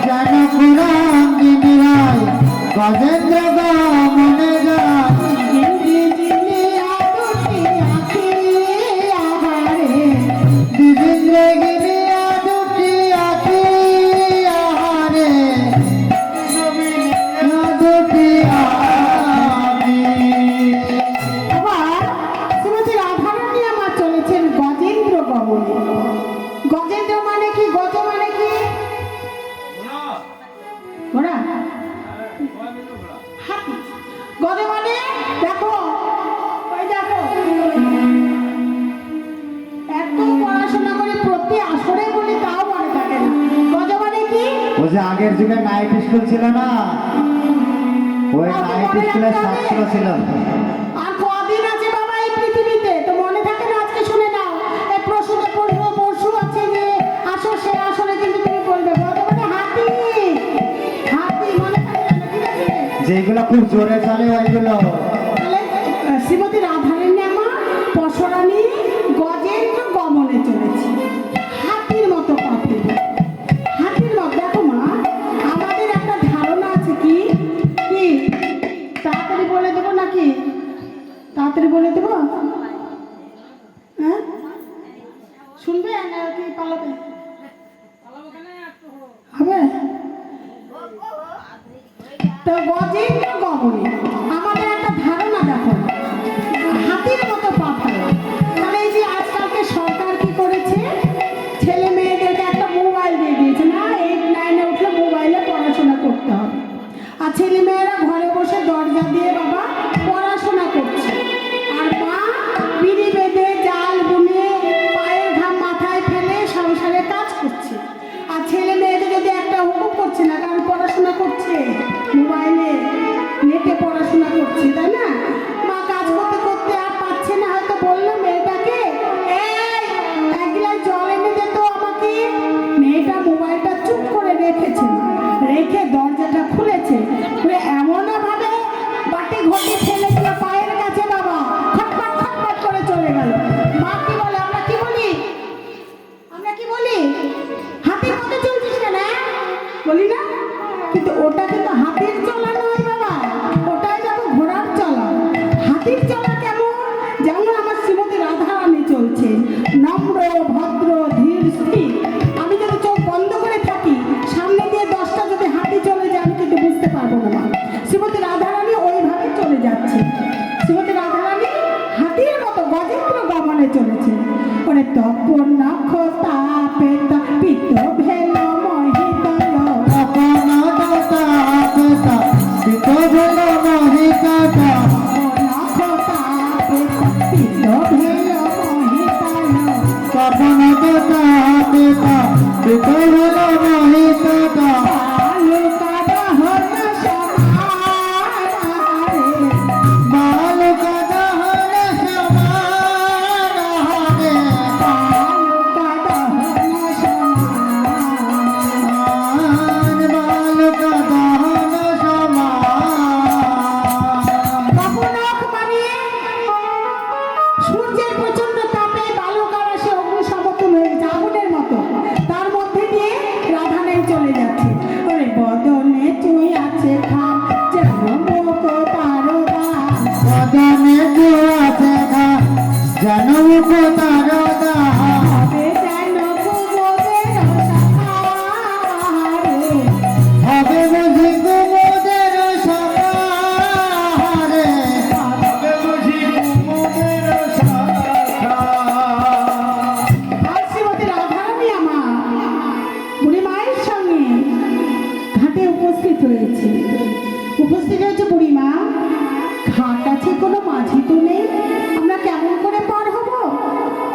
জনকুরাঙ্গিনী রায় গজেন্দ্র গমনে যায়, গিরি জিলিয়া দুটি আঁখি আহারে, বিজেন্দ্র গিরিয়া দুটি আখি আহারে, দুটি আখি। আবার শ্রীমতী রাধারানী আমার চলেছেন গজেন্দ্র গমনে। গজেন্দ্র মানে কি? গজ মানে কি? ঘোড়া, হাতি। গজ মানে দেখো, ওই দেখো, এত পড়াশোনা করে প্রতি আসরে বলি তাও মনে থাকে না। গজ মানে কি? ওই যে আগের যুগে নাইট স্কুল ছিল না, ওই নাইট স্কুলের ছাত্র ছিল। আর কদিন আছে বাবা এই পৃথিবীতে, তো মনে থাকে না? আজকে শুনে নাও, এই প্রসূতে পড়বো, পরশু আছে যে আসো, সে আসলে কিন্তু তুমি বলবে গজ মানে হাতি। হাতি মনে থাকে না, ঠিক আছে? যেগুলো খুব জোরে চলে ওইগুলো। তাহলে শ্রীমতী রাধারানী আমার পসরা নিয়ে গজেন্দ্র গমনে চলেছে, হাতির মতো পাপি, হাতির মতো। দেখো মা, আমাদের একটা ধারণা আছে কি কি তাড়াতাড়ি বলে দেবো নাকি? তাড়াতাড়ি বলে দেবো? হ্যাঁ, শুনবে না কি পালাবে? হবে তো গজেন্দ্র গমনে আমাদের একটা ধারণা, দেখো হাতির মতো পা ফেলা। তাহলে এই যে আজকালকে সরকার কি করেছে, ছেলে মেয়েদেরকে একটা মোবাইল দিয়ে দিয়েছে না, 8, 9-এ উঠলে মোবাইলে পড়াশোনা করতে হবে। দরজাটা খুলেছে, খুলে এমন ভাবে বাটি ঘটি ফেলে দিল পায়ের কাছে, বাবা খটখট খটখট করে চলে গেল। মা কি বলে, আমরা কি বলি, আমরা কি বলি, হাতির মতো চলছিস কেন, বলি না? কিন্তু ওটা কিন্তু হাতির চলা নয় বাবা, ওটাই দেখো ঘোড়ার চলা। হাতির চলা কেমন, যেমন আমার শ্রীমতী রাধারানী চলছে, নম্র ভদ্র ধীর স্থির। আমি যদি চোখ বন্ধ করে থাকি, সামনে দিয়ে 10টা যদি হাতি চলে যায়, আমি কিন্তু বুঝতে পারবো না মা। শ্রীমতী রাধারানী ওইভাবে চলে যাচ্ছে। শ্রীমতী রাধারানী হাতির মতো গজেন্দ্র গমনে চলেছে। ওরে তপন নখ তাপে পিত ভেল মহিতল, তপন দাতা পিতা পিত ভেল মহিতল, নখ তাপে পিত ভেল মহিতল, তপন দাতা পিতা পিত ভেল মহিতল, বালুকা দহন সমারে, বালুকা দহন সমারে, বালুকা দহন সমারে। বালুকা দহন সমারে। বাবুনখ মানে সূর্যের প্রচন্ড তাপে বালুকার আসে অগ্নি সমতুল হয়ে গেছে, আগুনের মতো। তার মধ্যে দিয়ে রাধারানী চলে যাচ্ছে। ওরে বদনে তুই আছে খাপ যেন মুখ তারকা, বদনে আছে ঘা জনমুখ তারদা, হবে যেন কুমুদের সাহারে, হবে বুঝি কুমুদের সমাহারে, হবে বুঝি কুমুদের সমাহারে। আর শ্রীমতী রাধারানী আমার বুড়ি মায়ের সঙ্গে ঘাটে উপস্থিত হয়েছে। উপস্থিত হয়েছে বুড়ি মা, ঘাট আছে, কোনো মাঝি তো নেই, আমরা কেমন করে পার হব?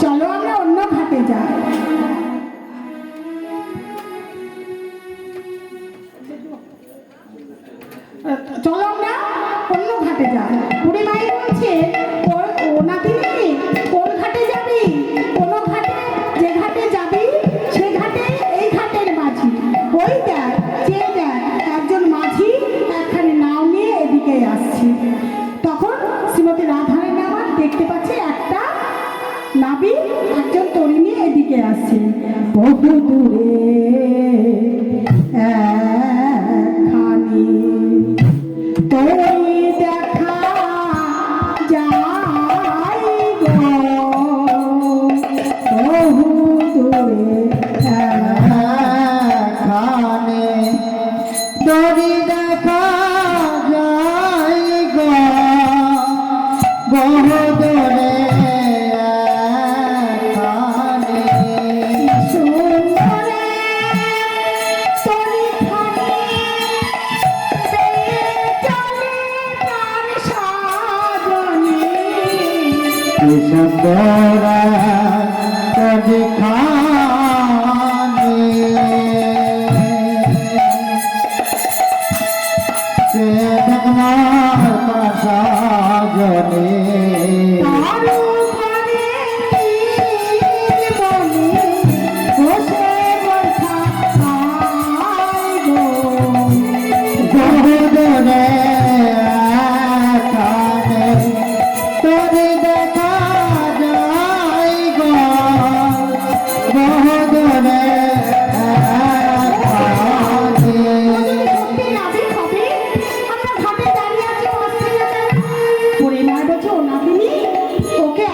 চলো আমরা অন্য ঘাটে যাই। চলো আমরা অন্য ঘাটে যাই। বুড়ি মাই বলছে, ও নাতিনি, কোন ঘাটে যাবি? কোন ঘাটে, যে ঘাটে যাবি সে ঘাটে এই ঘাটের মাঝি, ওই দেখ চেয়ে দেখ একজন মাঝি একখানে নাও নিয়ে এদিকে আসছে। তখন শ্রীমতী রাধারানী আমার দেখতে পাচ্ছে একটা নাবিক একজন তরী নিয়ে এদিকে আসছে। বহু দূরে একখানি তরী দেখা যায় গো, বহু দূরে খানে দড়ি দেখা যায় গো, বহুদূরে খানে, সুন্দরে তরী খানি বেয়ে চলে প্রাণ সাজনী, কি সুন্দর দড়ি খানে, সে দেখনার পাশা জনে, তারু ঘরে নীল বনে বসে বর্ষা আয় গো, বহুদূরে খানে তোরে দেখা যায় গো, বহুদূরে খানে। সত্যি নাবিক হবে, আমরা ঘাটে দাঁড়িয়ে আছি, পাঁচ মিনিট। পরিবার বলছে, ও নাবিনী, ওকে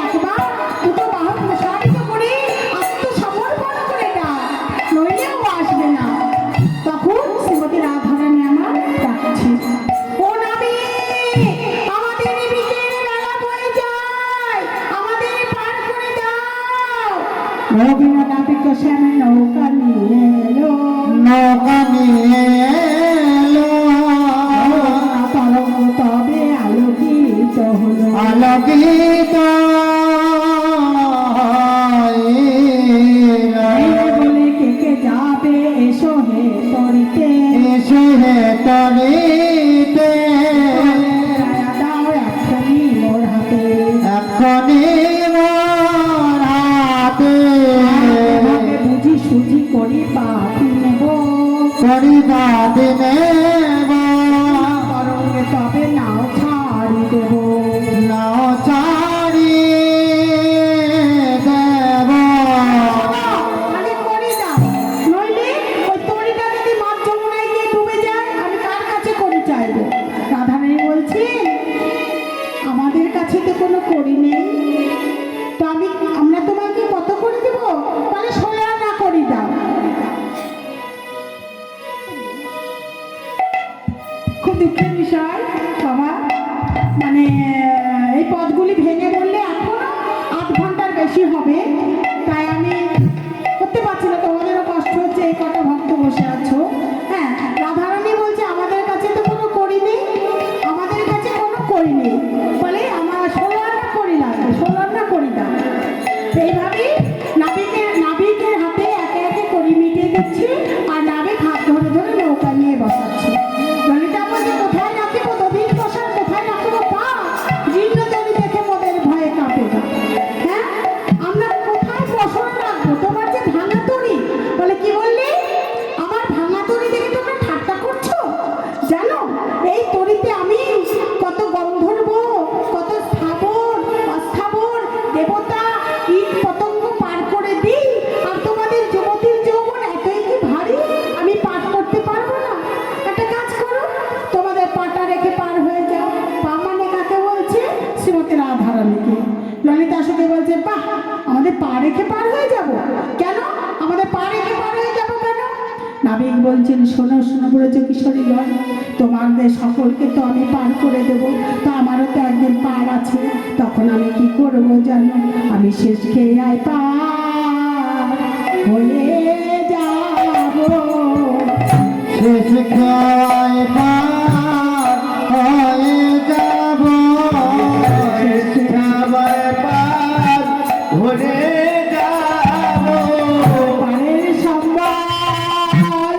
চাইবো। রাধারানী বলছেন আমাদের কাছে তো কোনো করি নেই, তো আমরা তোমাকে কত করে দেবো? তাহলে 16 আনা করি দাও। খুব দুঃখের বিষয় বাবা, মানে এই পদগুলি ভেঙে বললে এখন 8 ঘন্টার বেশি হবে, তাই আমি করতে পারছি না। তোমাদেরও কষ্ট হচ্ছে, এই কটা ভক্ত বসে আছো। হ্যাঁ, রাধারানী বলছে আমাদের কাছে তো কোনো করি নেই, আমাদের কাছে কোনো করি নেই, বলে আমার 16 আনা করি লাগবে, 16 আনা করি দাও। এইভাবেই নাবিকের হাতে একে একে করি মিটিয়ে দিচ্ছে, আর নাবিক হাত ধরে ধরে নৌকা নিয়ে বসাচ্ছে। ললিতা বলছে কোথায় রাখিব দধির বসার, কোথায় রাখিব পা, জীর্ণ তরি দেখে মোদের ভয়ে কাঁপে গা। হ্যাঁ, আমরা কোথায় বসন রাখবো? তোমার যে ভাঙা তরি, বলে কি বললি? আমার ভাঙা তরি দেখে তোমরা ঠাট্টা করছো? জানো এই তরিতে আমি কত গন্ধর্ব, কত স্থাবর অস্থাবর দেবতা কীট পতঙ্গ পার করে দিই, আর তোমাদের যুবতীর যৌবন এতই কি ভারী, আমি পার করতে পারবো না? একটা কাজ করো, তোমাদের পাটা রেখে পার হয়ে যাও। পা মানে কাকে বলছে? শ্রীমতী রাধারানীকে। ললিতা শুকে বলছে বাহ, আমাদের পা রেখে পার হয়ে যাব কেন? আমাদের পা রেখে পার হয়ে যাব কেন? নাবিক বলছেন শোনো শোনো ব্রজ কিশোরী গণ, তোমাদের সকলকে তো আমি পার করে দেবো, তা আমারও তো একদিন পার আছে, তখন আমি কি করবো জানো? আমি শেষ খেয়ে আয় পার হয়ে যাবো। শেষ খায় পার হয়ে যাব, শেষ খাবার পার হয়ে যাব। পারের সম্বল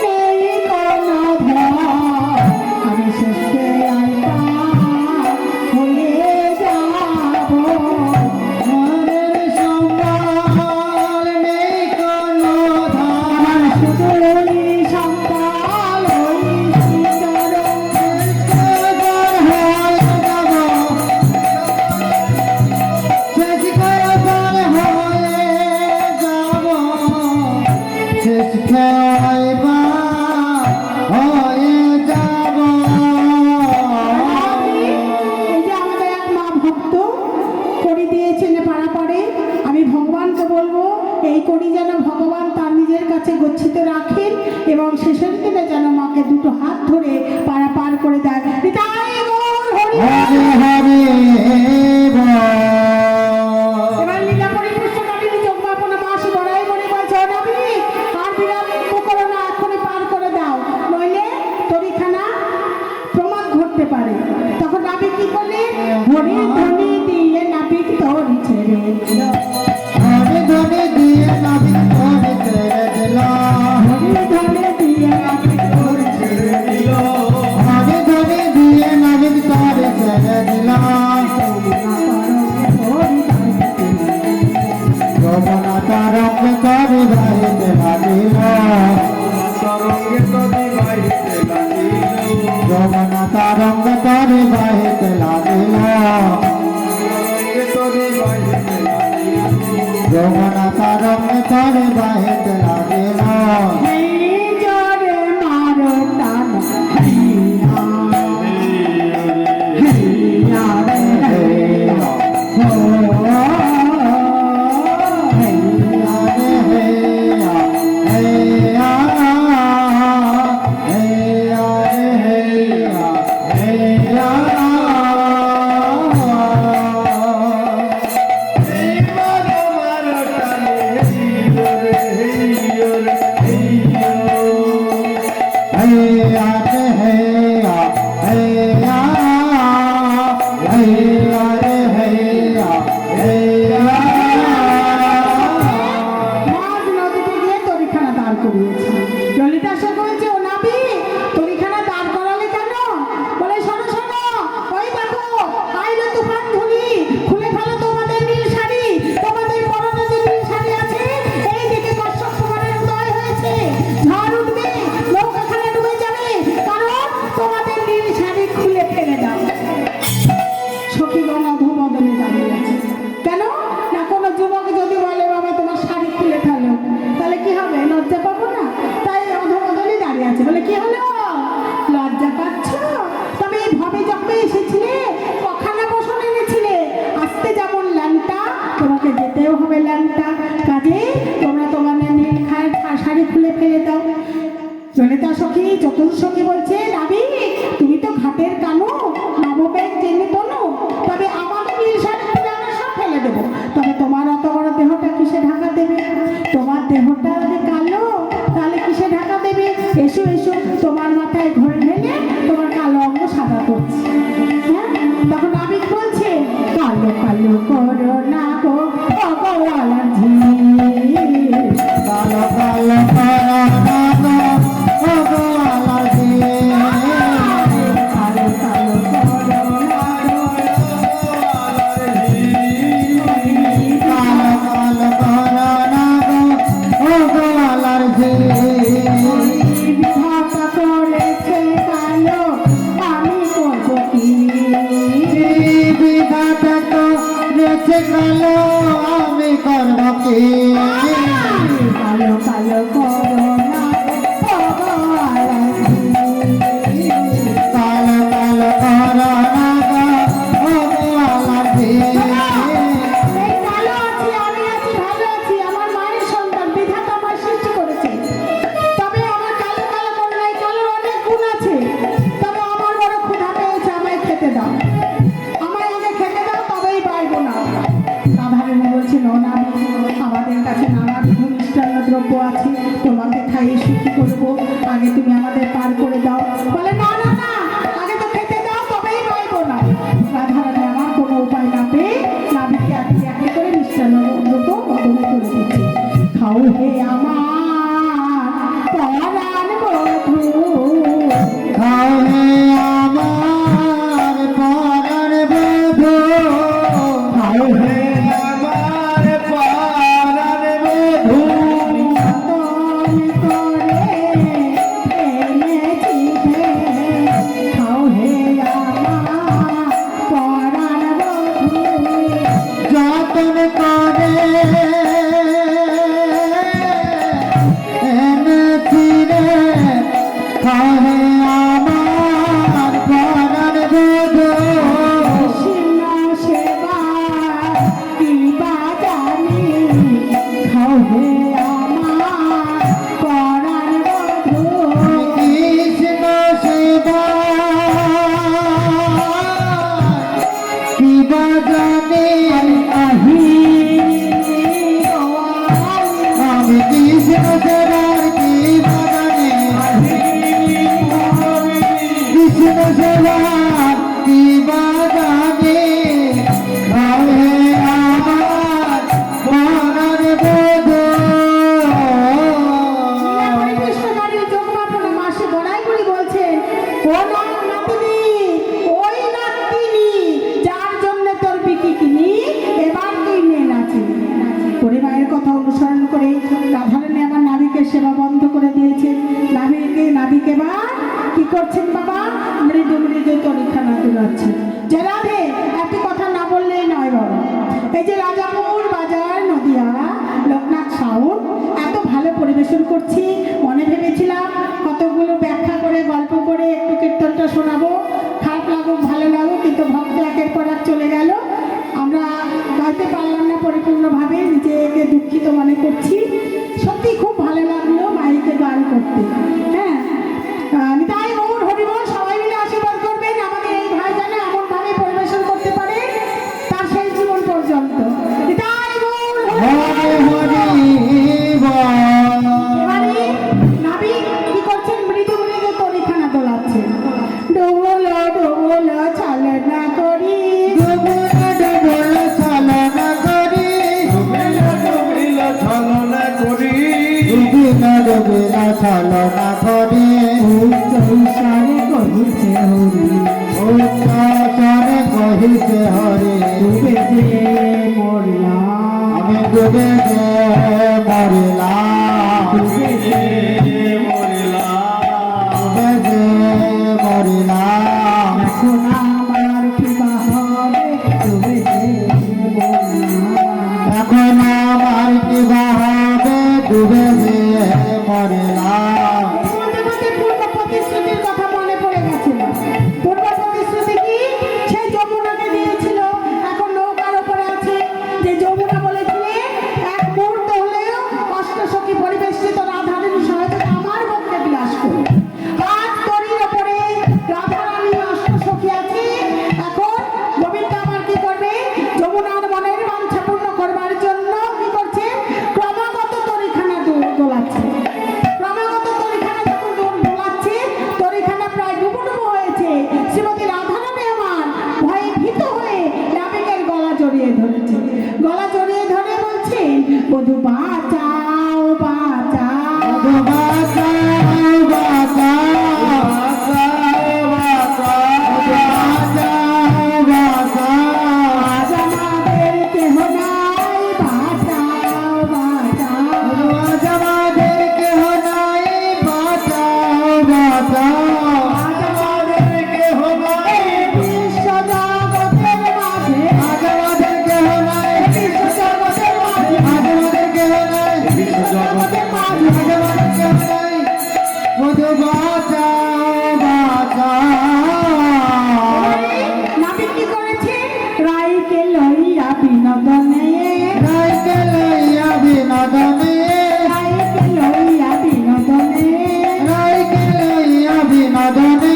নেই কোনো ভয়, আমি শেষ খেয়ে আয় পার হয়ে যাবো। মনের সম্বল নেই কোনো ধার, শুধু ওই সম্বল ওই চরণ হয়ে যাব, শেষ খাবার হয়ে যাব, শেষ খাবার হয়ে যাব। এই যে আমাদের এক মা ভক্ত করি দিয়েছেন পাড়াপাড়ে, আমি ভগবানকে বলবো এই করি যেন ভগবান তার নিজের কাছে গচ্ছিত রাখেন, এবং শেষের দিনে যেন মাকে দুটো হাত ধরে পাড়া পার করে দেয়। নিতাই গৌর হরি বল। হরে হরে বল। এবার লীলা পরিপুষ্ট কাটিনী চোখ বাপনা মাস গড়াই গড়ে বলছে ও নাবিক, আর বিলম্ব করো না, এখনই পার করে দাও, নইলে তরিখানা প্রমাদ ঘটতে পারে। তখন নাবিক কি করলে? হরি ধ্বনি দিয়ে নাবিক তরি ছেড়ে দিল। হরে ধরে দিয়ে নাবিক ধরে ছেড়ে দিল, হরি ধ্বনি দিয়ে নাবিক তরি ছেড়ে দিল। হরে ধরে দিয়ে নাবিক ধরে ছেড়ে দিল। যমুনা তরঙ্গে তরি বাহিতে লাগিল, যমুনা তরঙ্গে তরি বাহিতে লাগিল, যমুনা তরঙ্গে তরি বাহিতে লাগিল। জরে মারো টান হইয়া হইয়া রে হইয়া হো Hey, লজ্জা পাচ্ছ? তবে এই ভবে যখন এসেছিলে কখানা বসন এনেছিলে, আসতে যেমন ল্যাংটা তোমাকে যেতেও হবে ল্যাংটা। কাজে তোমরা তোমার নীল খায়ের শাড়ি খুলে ফেলে দাও। ললিতা সখী চতুর সখী বলছে, নাবি তুমি তো ঘাটের কানো, নববেগ জেনে তোনো, তবে আমাকে নীল শাড়ি পুরানো সব ফেলে দেবো। তবে তোমার অত বড় দেহটা কিসে ঢাকা দেবে? তোমার দেহটা যদি কালো তাহলে কিসে ঢাকা দেবে? এসো এসো, তোমার মাথায় ঘরে ঢেলে তোমার কালো অঙ্গ সাদা করছে। হ্যাঁ, তখন নাবিক বলছে, কালো কালো করো না গো ভগবানের ঝি, কালো কালো করো না গো ভগবানের ঝি, কালো কালো করো না গো কালো কালো করো না গো ভগবানের ঝি, বিধাতা করেছে কালো, আমি করবো কি? বিধাতা তো রেছে কালো, আমি করব কি? কালো কালো করো না ভগবানের ঝি। কালো কালো করো না গো ভগবানের ঝি, এই কালো আছি, আমি আছি, ভালো আছি, আমার মায়ের সন্তান, বিধাতা আমার সৃষ্টি করেছে। তবে আমার কালো কালো করে নাই, কালোর অনেক গুণ আছে। তবে আমার বড় ক্ষুধা পেয়েছে, আমায় খেতে দাও, আমায় আগে খেতে দাও, তবেই পারবো না। রাধারানী বলছিল, না আমাদের কাছে নানাবিধ মিষ্টান্ন দ্রব্য আছে, তোমাকে খাইয়ে সুখী করবো, আগে তুমি আমাদের পার করে দাও। বলে, না না না, আগে তো খেতে দাও, তবেই পারবো না। রাধারানী আমার কোনো উপায় না পেয়ে নাবিককে একে একে করে মিষ্টান্ন দ্রব্য বদলে করে দিচ্ছে। খাও হে আমার পরাণ বধূ, খাও হে আমার পরাণ বধূ, খাও হে আমার পরাণ বধূ, যতন করে এনেছি হে, খাও হে আমার পরাণ বধূ, যতন করে এনেছি রে, খাও হে আমার পরাণ বধূ, কৃষ্ণ সেবা কিবা জানি, খাও হে আমার পরাণ বধূ, কৃষ্ণ সেবা কিবা জানি, আহি আমি কৃষ্ণ সেবার কিবা জানি, কৃষ্ণ সেবার কিবা জানি, খাও হে আমার পরাণ বধূ, কৃষ্ণকারী যোগমাপনে মাসে গড়াই করে বলছেন, ও নাতিনি, ওই নাতিনি, যার জন্য তোর বিকি কিনি, এবার তুই নে নাচি। করে মায়ের কথা অনুসরণ করে রাধারানী আমার নাবিকের সেবা বন্ধ করে দিয়েছেন। নাবিক এবার কি করছেন বাবা? মৃদু মৃদু তরিখানা তুলাচ্ছেন। যে রাধে, একটি কথা না বললেই নয় বাবা। এই যে রাজাপুর বাজার নদিয়া লোকনাথ সাউন্ড এত ভালো পরিবেশন করছি, মনে ভেবেছিলাম কতগুলো ব্যাখ্যা করে গল্প করে একটু কীর্তনটা শোনাবো, খারাপ লাগুক ভালো লাগুক, কিন্তু ভক্ত একের পর এক চলে গেল, আমরা গাইতে পারলাম না পরিপূর্ণভাবে, নিজেকে দুঃখিত মনে করছি। সত্যি খুব ভালো লাগলো মাইকে গান করতে। হ্যাঁ, নিতাই গৌর হরিবল, সবাই মিলে আশীর্বাদ করবেন আমাদের এই ভাই যেন এমনভাবে পরিবেশন করতে পারে তার শেষ জীবন পর্যন্ত। নিতাই গৌর হরে হরিবল। হরি বল, এবারে নাবিক কি করছেন? মৃদু মৃদু তরিখানা দোলাচ্ছেন। ডোবলো ডোবলো চালনা করি, ডুবুলা ডুবুলা চালনা করি, ডুবিলা ডুবিলা চালনা করি, উচ্চৈস্বরে কহিছে হরি, উচ্চস্বরে কহিছে হরি, ডুবে যে মরলাম, আমি ডুবে যে মরিলাম, ডুবে যে ডুবে যে মরিলাম, এখন আমার কি বা হবে, ডুবে যে মরলাম। এখন আমার কি বা হবে, ডুবে যে মরিলাম। মধ্যে মধ্যে পূর্ব প্রতিশ্রুতির কথা মনে পড়ে গেছে। বধূ বাঁচাও বাঁচাও বাঁচাও বাঁচাও আজ আমাদের কেহ নাই বাঁচাও বাঁচাও আমাদের কেহ নাই বাঁচাও বাঁচাও আজ আমাদের কেহ নাই বিশ্ব জগতের মাঝে আজ আমাদের কেহ নাই বিশ্ব জগতের মাঝে আজ আমাদের কেহ নাই বিশ্ব জগতের মাঝে আজ আমাদের কেহ নাই বধূ বাঁচাও বাঁচাও নাবিক কি করেছে রাইকে লইয়া বিনোদনে রাইকে লইয়া বিনোদনে রাইকে লইয়া বিনোদনে রাইকে লইয়া বিনোদনে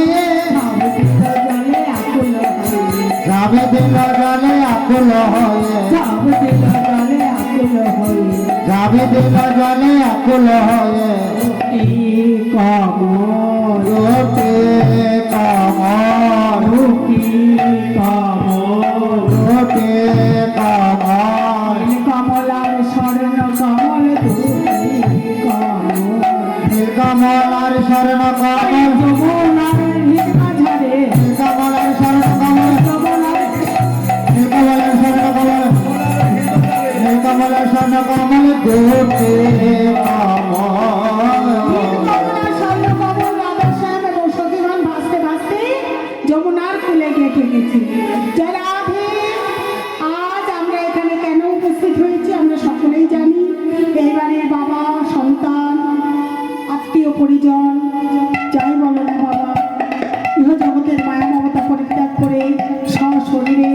সব দিল জলে আকুল হয়ে যাবে দিল জলে আকুল হয়ে সব দিল জলে আকুল হয়ে যাবে দিল জলে আকুল হয়ে কি কমল রূপে কমল কি কমল রূপে কমল কমলার স্বর্ণ কমল দুটি কমল কমলার স্বর্ণ কমল যমুনার মাঝারে কমলার স্বর্ণ কমল যমুনার কমলার স্বর্ণ কমল কমলার স্বর্ণ কমল রূপে কমল যমুনার কুলে গিয়ে ঠেকেছি জয় রাধে। আজ আমরা এখানে কেন উপস্থিত হয়েছি আমরা সকলেই জানি। এই বাড়ির বাবা সন্তান আত্মীয় পরিজন যাই বলো না বাবা ইহ জগতের মায়া মমতা পরিত্যাগ করে সশরীরে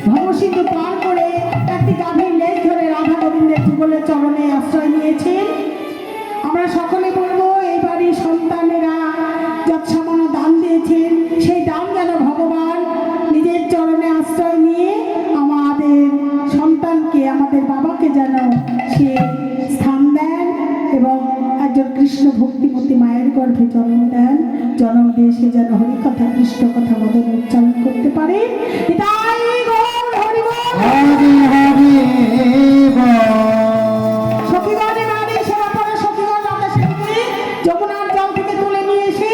ভবসিন্ধু পার করে একটি গাভীর লেজ ধরে রাধা গোবিন্দের যুগলের চরণে আশ্রয় নিয়েছেন। আমরা সকলে বলবো এই বাড়ির সন্তানেরা যৎসামান্য দান দিয়েছেন সেই দান যেন ভগবান নিজের চরণে আশ্রয় নিয়ে আমাদের সন্তানকে আমাদের বাবাকে যেন সে স্থান দেন এবং একজন কৃষ্ণ ভক্তিমতী মায়ের গর্ভে জন্ম দেন। জন্ম দিয়ে সে যেন হরিকথা কৃষ্ণ কথা মদন উচ্চারণ করতে পারে। তাই গৌর হরি বল। হরি হরি বল সখীগণে নারী সেবা করে সখীগণ রাধা সেবীকে যমুনার জল থেকে তুলে নিয়ে এসে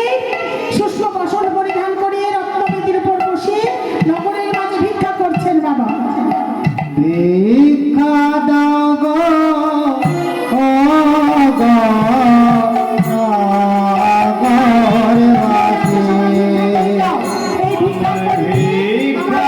শুষ্ক বসন পরিধান করে রত্নবেদীর উপর বসে নগরের মাঝে ভিক্ষা করছেন বাবা। ভিক্ষা দাও গো ও গো নগরবাসী। এই ভিক্ষা করতে ভিক্ষা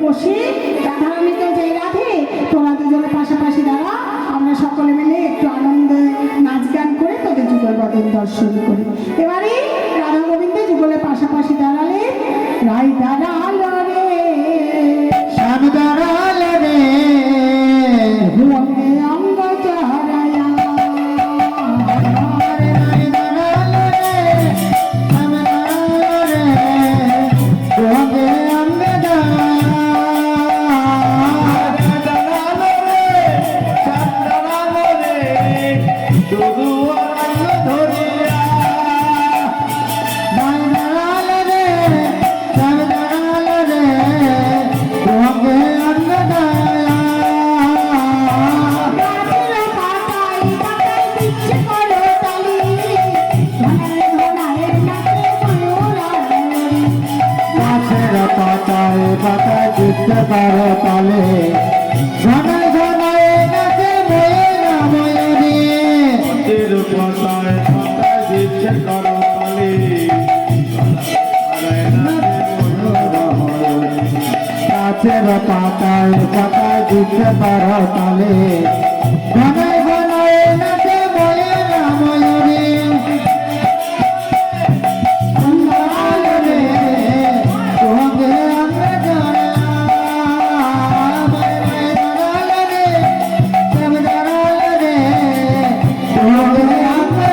বসি, রাধারানীকে যে রাধে তোরা দুজনে পাশাপাশি দাঁড়া, আমরা সকলে মিলে একটু আনন্দে নাচ গান করে তোদের যুগল বদন দর্শন করি। এবারে রাধা গোবিন্দ যুগলের পাশাপাশি দাঁড়ালে, রাই দাঁড়ালো রে, শ্যাম দাঁড়ালো রে, ভুবনে অঙ্গ চড়ায়া, রে রাই দাঁড়ালো রে, শ্যাম দাঁড়ালো রে, রঙে অঙ্গে দাঁড়ালো রে, শ্যাম দাঁড়ালো রে, শুধু রঙ ধরিয়া। রাই দাঁড়ালো রে, শ্যাম দাঁড়ালো রে, রঙে অঙ্গে গাছের পাতায় পাতায় দিচ্ছে করো তালি, ঘনায় ঘনায় নাচে ময়ূর আলোড়ি। গাছের পাতায় পাতায় দিচ্ছে তার তালে, ঘনায় ঘনায় নাচে ময়ূরা ময়ূরী। গাছের পাতায় পাতায় দিচ্ছে তার তালে, গাছের পাতায় পাতায় দিচ্ছে তার তালে, ঘনায় ঘনায় নাচে ময়ূরা ময়ূরী। দাঁড়ালো রে, রঙে অঙ্গে দাঁড়ালো রে, শ্যাম দাঁড়ালো রে, রঙে অঙ্গে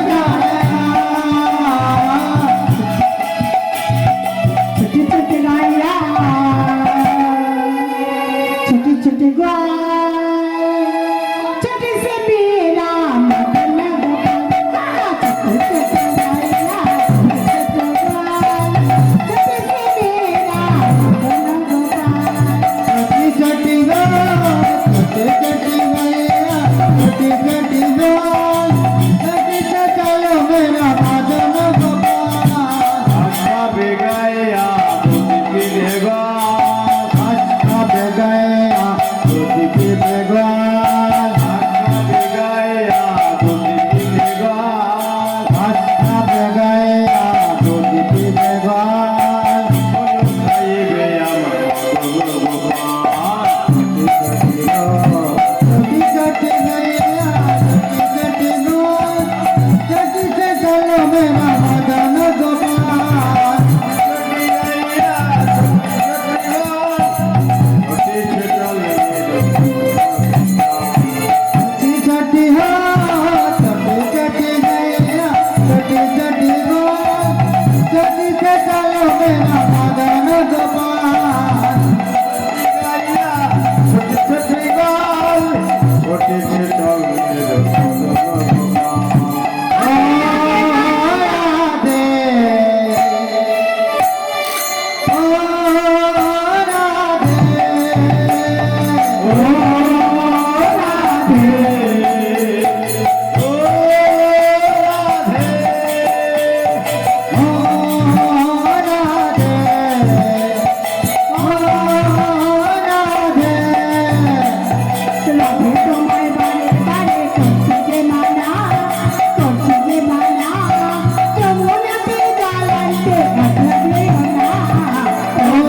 ছোটি ছোটি গাইয়া, ছোটি ছোটি গায়, ছোটি সে মেরা মদন গোপাল। ছোটি ছোটি গাইয়া, ছোটি ছোটি গায়, ছোটি সে মেরা মদন গোপাল। छोटी छोटी गोल, छोटी छोटी मैया, छोटी छोटी गोल, छोटी से चलो मेरा मदन गोपाल। अच्छा बेगाया दूधी की बेगाल, अच्छा बेगाया दूधी की बेगाल, अच्छा बेगाया दूधी की बेगाल, अच्छा बेगाया दूधी की बेगाल। बोलो भाई गया मदन गोपाल। छोटी छोटी मैया, छोटी छोटी गोल, छोटी से चलो मेरा मदन गोपाल। छोटी मैया, छोटी छोटी गोल, छोटी से चलो मेरा मदन गोपाल। छोटी छोटी मैया, छोटी छोटी गोल, छोटी से चलो मेरा मदन गोपाल। छोटी छोटी गोल, छोटी से चलो मेरा मदन गोपाल। ओ राधे, ओ राधे, ओ राधे, ओ राधे, ओ राधे, রাধে তোমায় বারে বারে করছি যে মানা, করছি যে মানা, যমুনাতে জ্বালাইতে বদলাবেও না। ও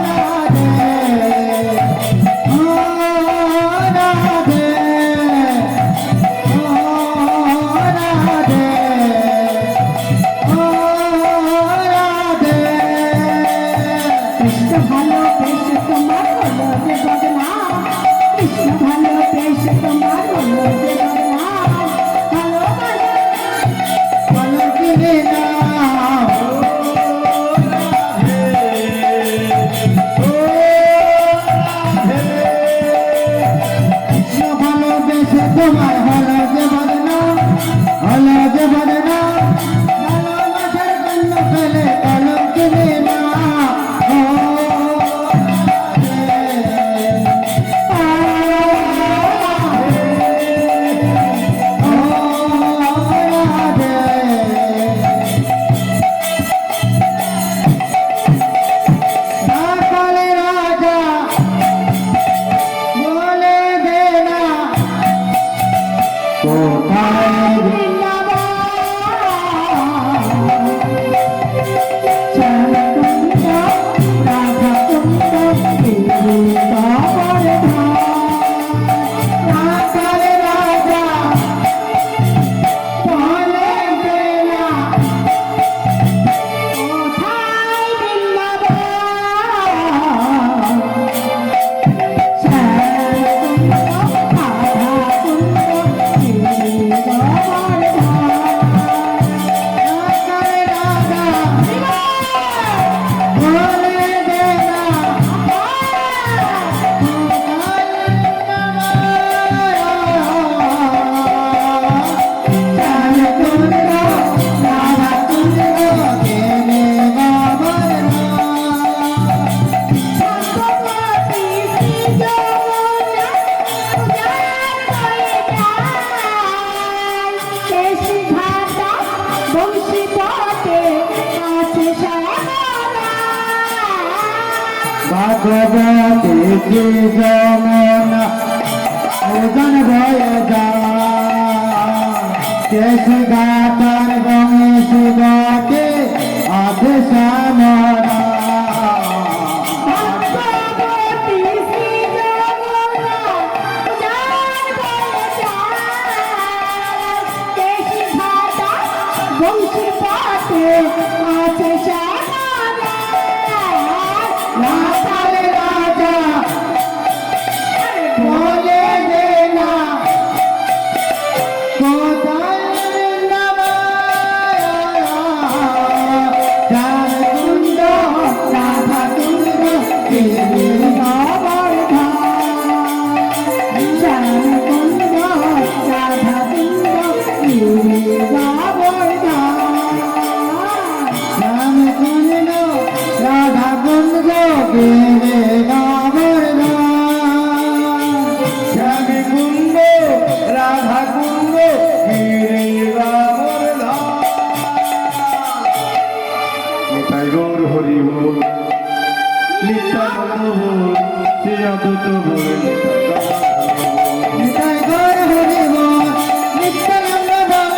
রাধে, ও রাধে, ও রাধে, ও রাধে। কৃষ্ণ ভালোবেসে তোমার হলো যে বদনাম, কৃষ্ণ ভালোবেসে তোমার হলো যে বদনাম। ভালোবাসা বলো কি রে নাম, ও রাধে, কৃষ্ণ ভালোবেসে তোমার হলো যে বদনাম, হলো যে বদনাম। ভালোবাসার জন্য ফেলে বলো কি রে নাম, ও রাধে, ও ভাগবতী শ্রী যমুনা ওজন বয়ে যায় কেশি ঘাটার বঙ্গে শিবকে আছে শ্যামরা ভগবতী শ্রী যমুনা উজান বয়ে যায়। কেশি ঘাটা বংশী পথে আছে শ্যামরা। রাতাল রাজা বলে দে না কোথায় রাম কুণ্ড রাধা কুণ্ড গিরি গোবর্ধন শ্যাম কুণ্ড রাধা কুণ্ড গিরি গোবর্ধন। রাম কুণ্ড রাধা কুণ্ড গিরি গোবর্ধন শ্যাম কুণ্ড রাধা কুণ্ড গিরি গোবর্ধন নিতাই গৌর হরি বল নিত্যানন্দ বল শ্রী অদ্বৈত বল নিতাই গৌর হরি বল নিত্যানন্দ বল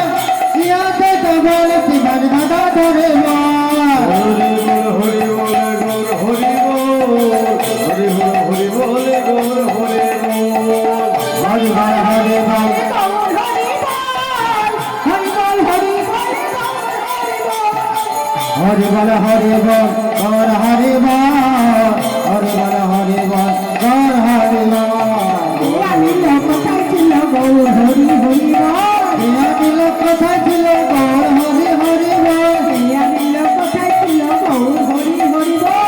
শ্রী অদ্বৈত বল শ্রী ভগবত ধরে বল হরি বল হরি বল গৌর হরি বল হরি বল হরি বল গৌর হরি বল হরি বল হরি বল হরি বল হরি বল হরি বল হরি বল। হরি বল হরি বল গৌর হরি বল হরি বল হরি বল গৌর হরি বল আনিল কোথায় ছিল গৌর হরি হরি বল। দিল কোথায় ছিল গৌর হরি হরি বল আনিল কোথায় ছিল গৌর হরি হরি বল।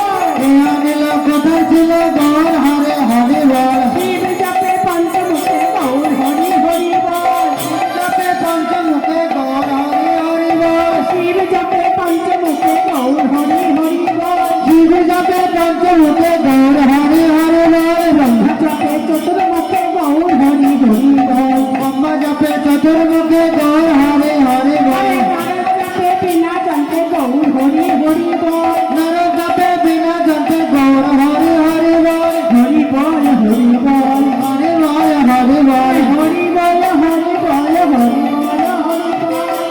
দিল কোথায় ছিল গৌর হরি হরি বল শিব জপে পঞ্চমুখে গৌর হরি হরি বল। জপে পঞ্চমুখে গৌর হরি হরি বল শিব জপে পঞ্চমুখে গৌর হরি হরি বল। শিব জপে পঞ্চমুখে গৌর হরি হরি বল ব্রহ্মা জপে চতুর্মুখে গৌর হরি হরি বল। ব্রহ্মা জপে চতুর্মুখে গৌর হরি হরি বল নারদ জপে বিনা জন্তে গৌর হরি হরি বল। নর জপে বিনা জপে গৌর হরি হরি বল হরি বল হরি বল হরি বল হরি বল হরি বল হরি বল হরি বল হরি বল।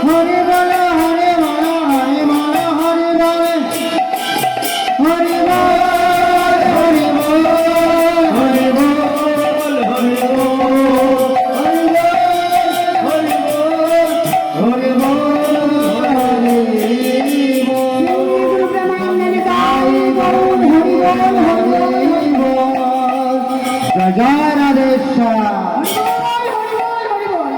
হরি বল হরি বল হরি বল হরি বল হরি বল হরি বল হরি বল হরি বল হরি বল হরি বল হরি বল গুরু প্রেমানন্দ গাই গৌর হরি বল হরি বল হরি বল। জয় রাধেশ্বর হরি বল হরি বল।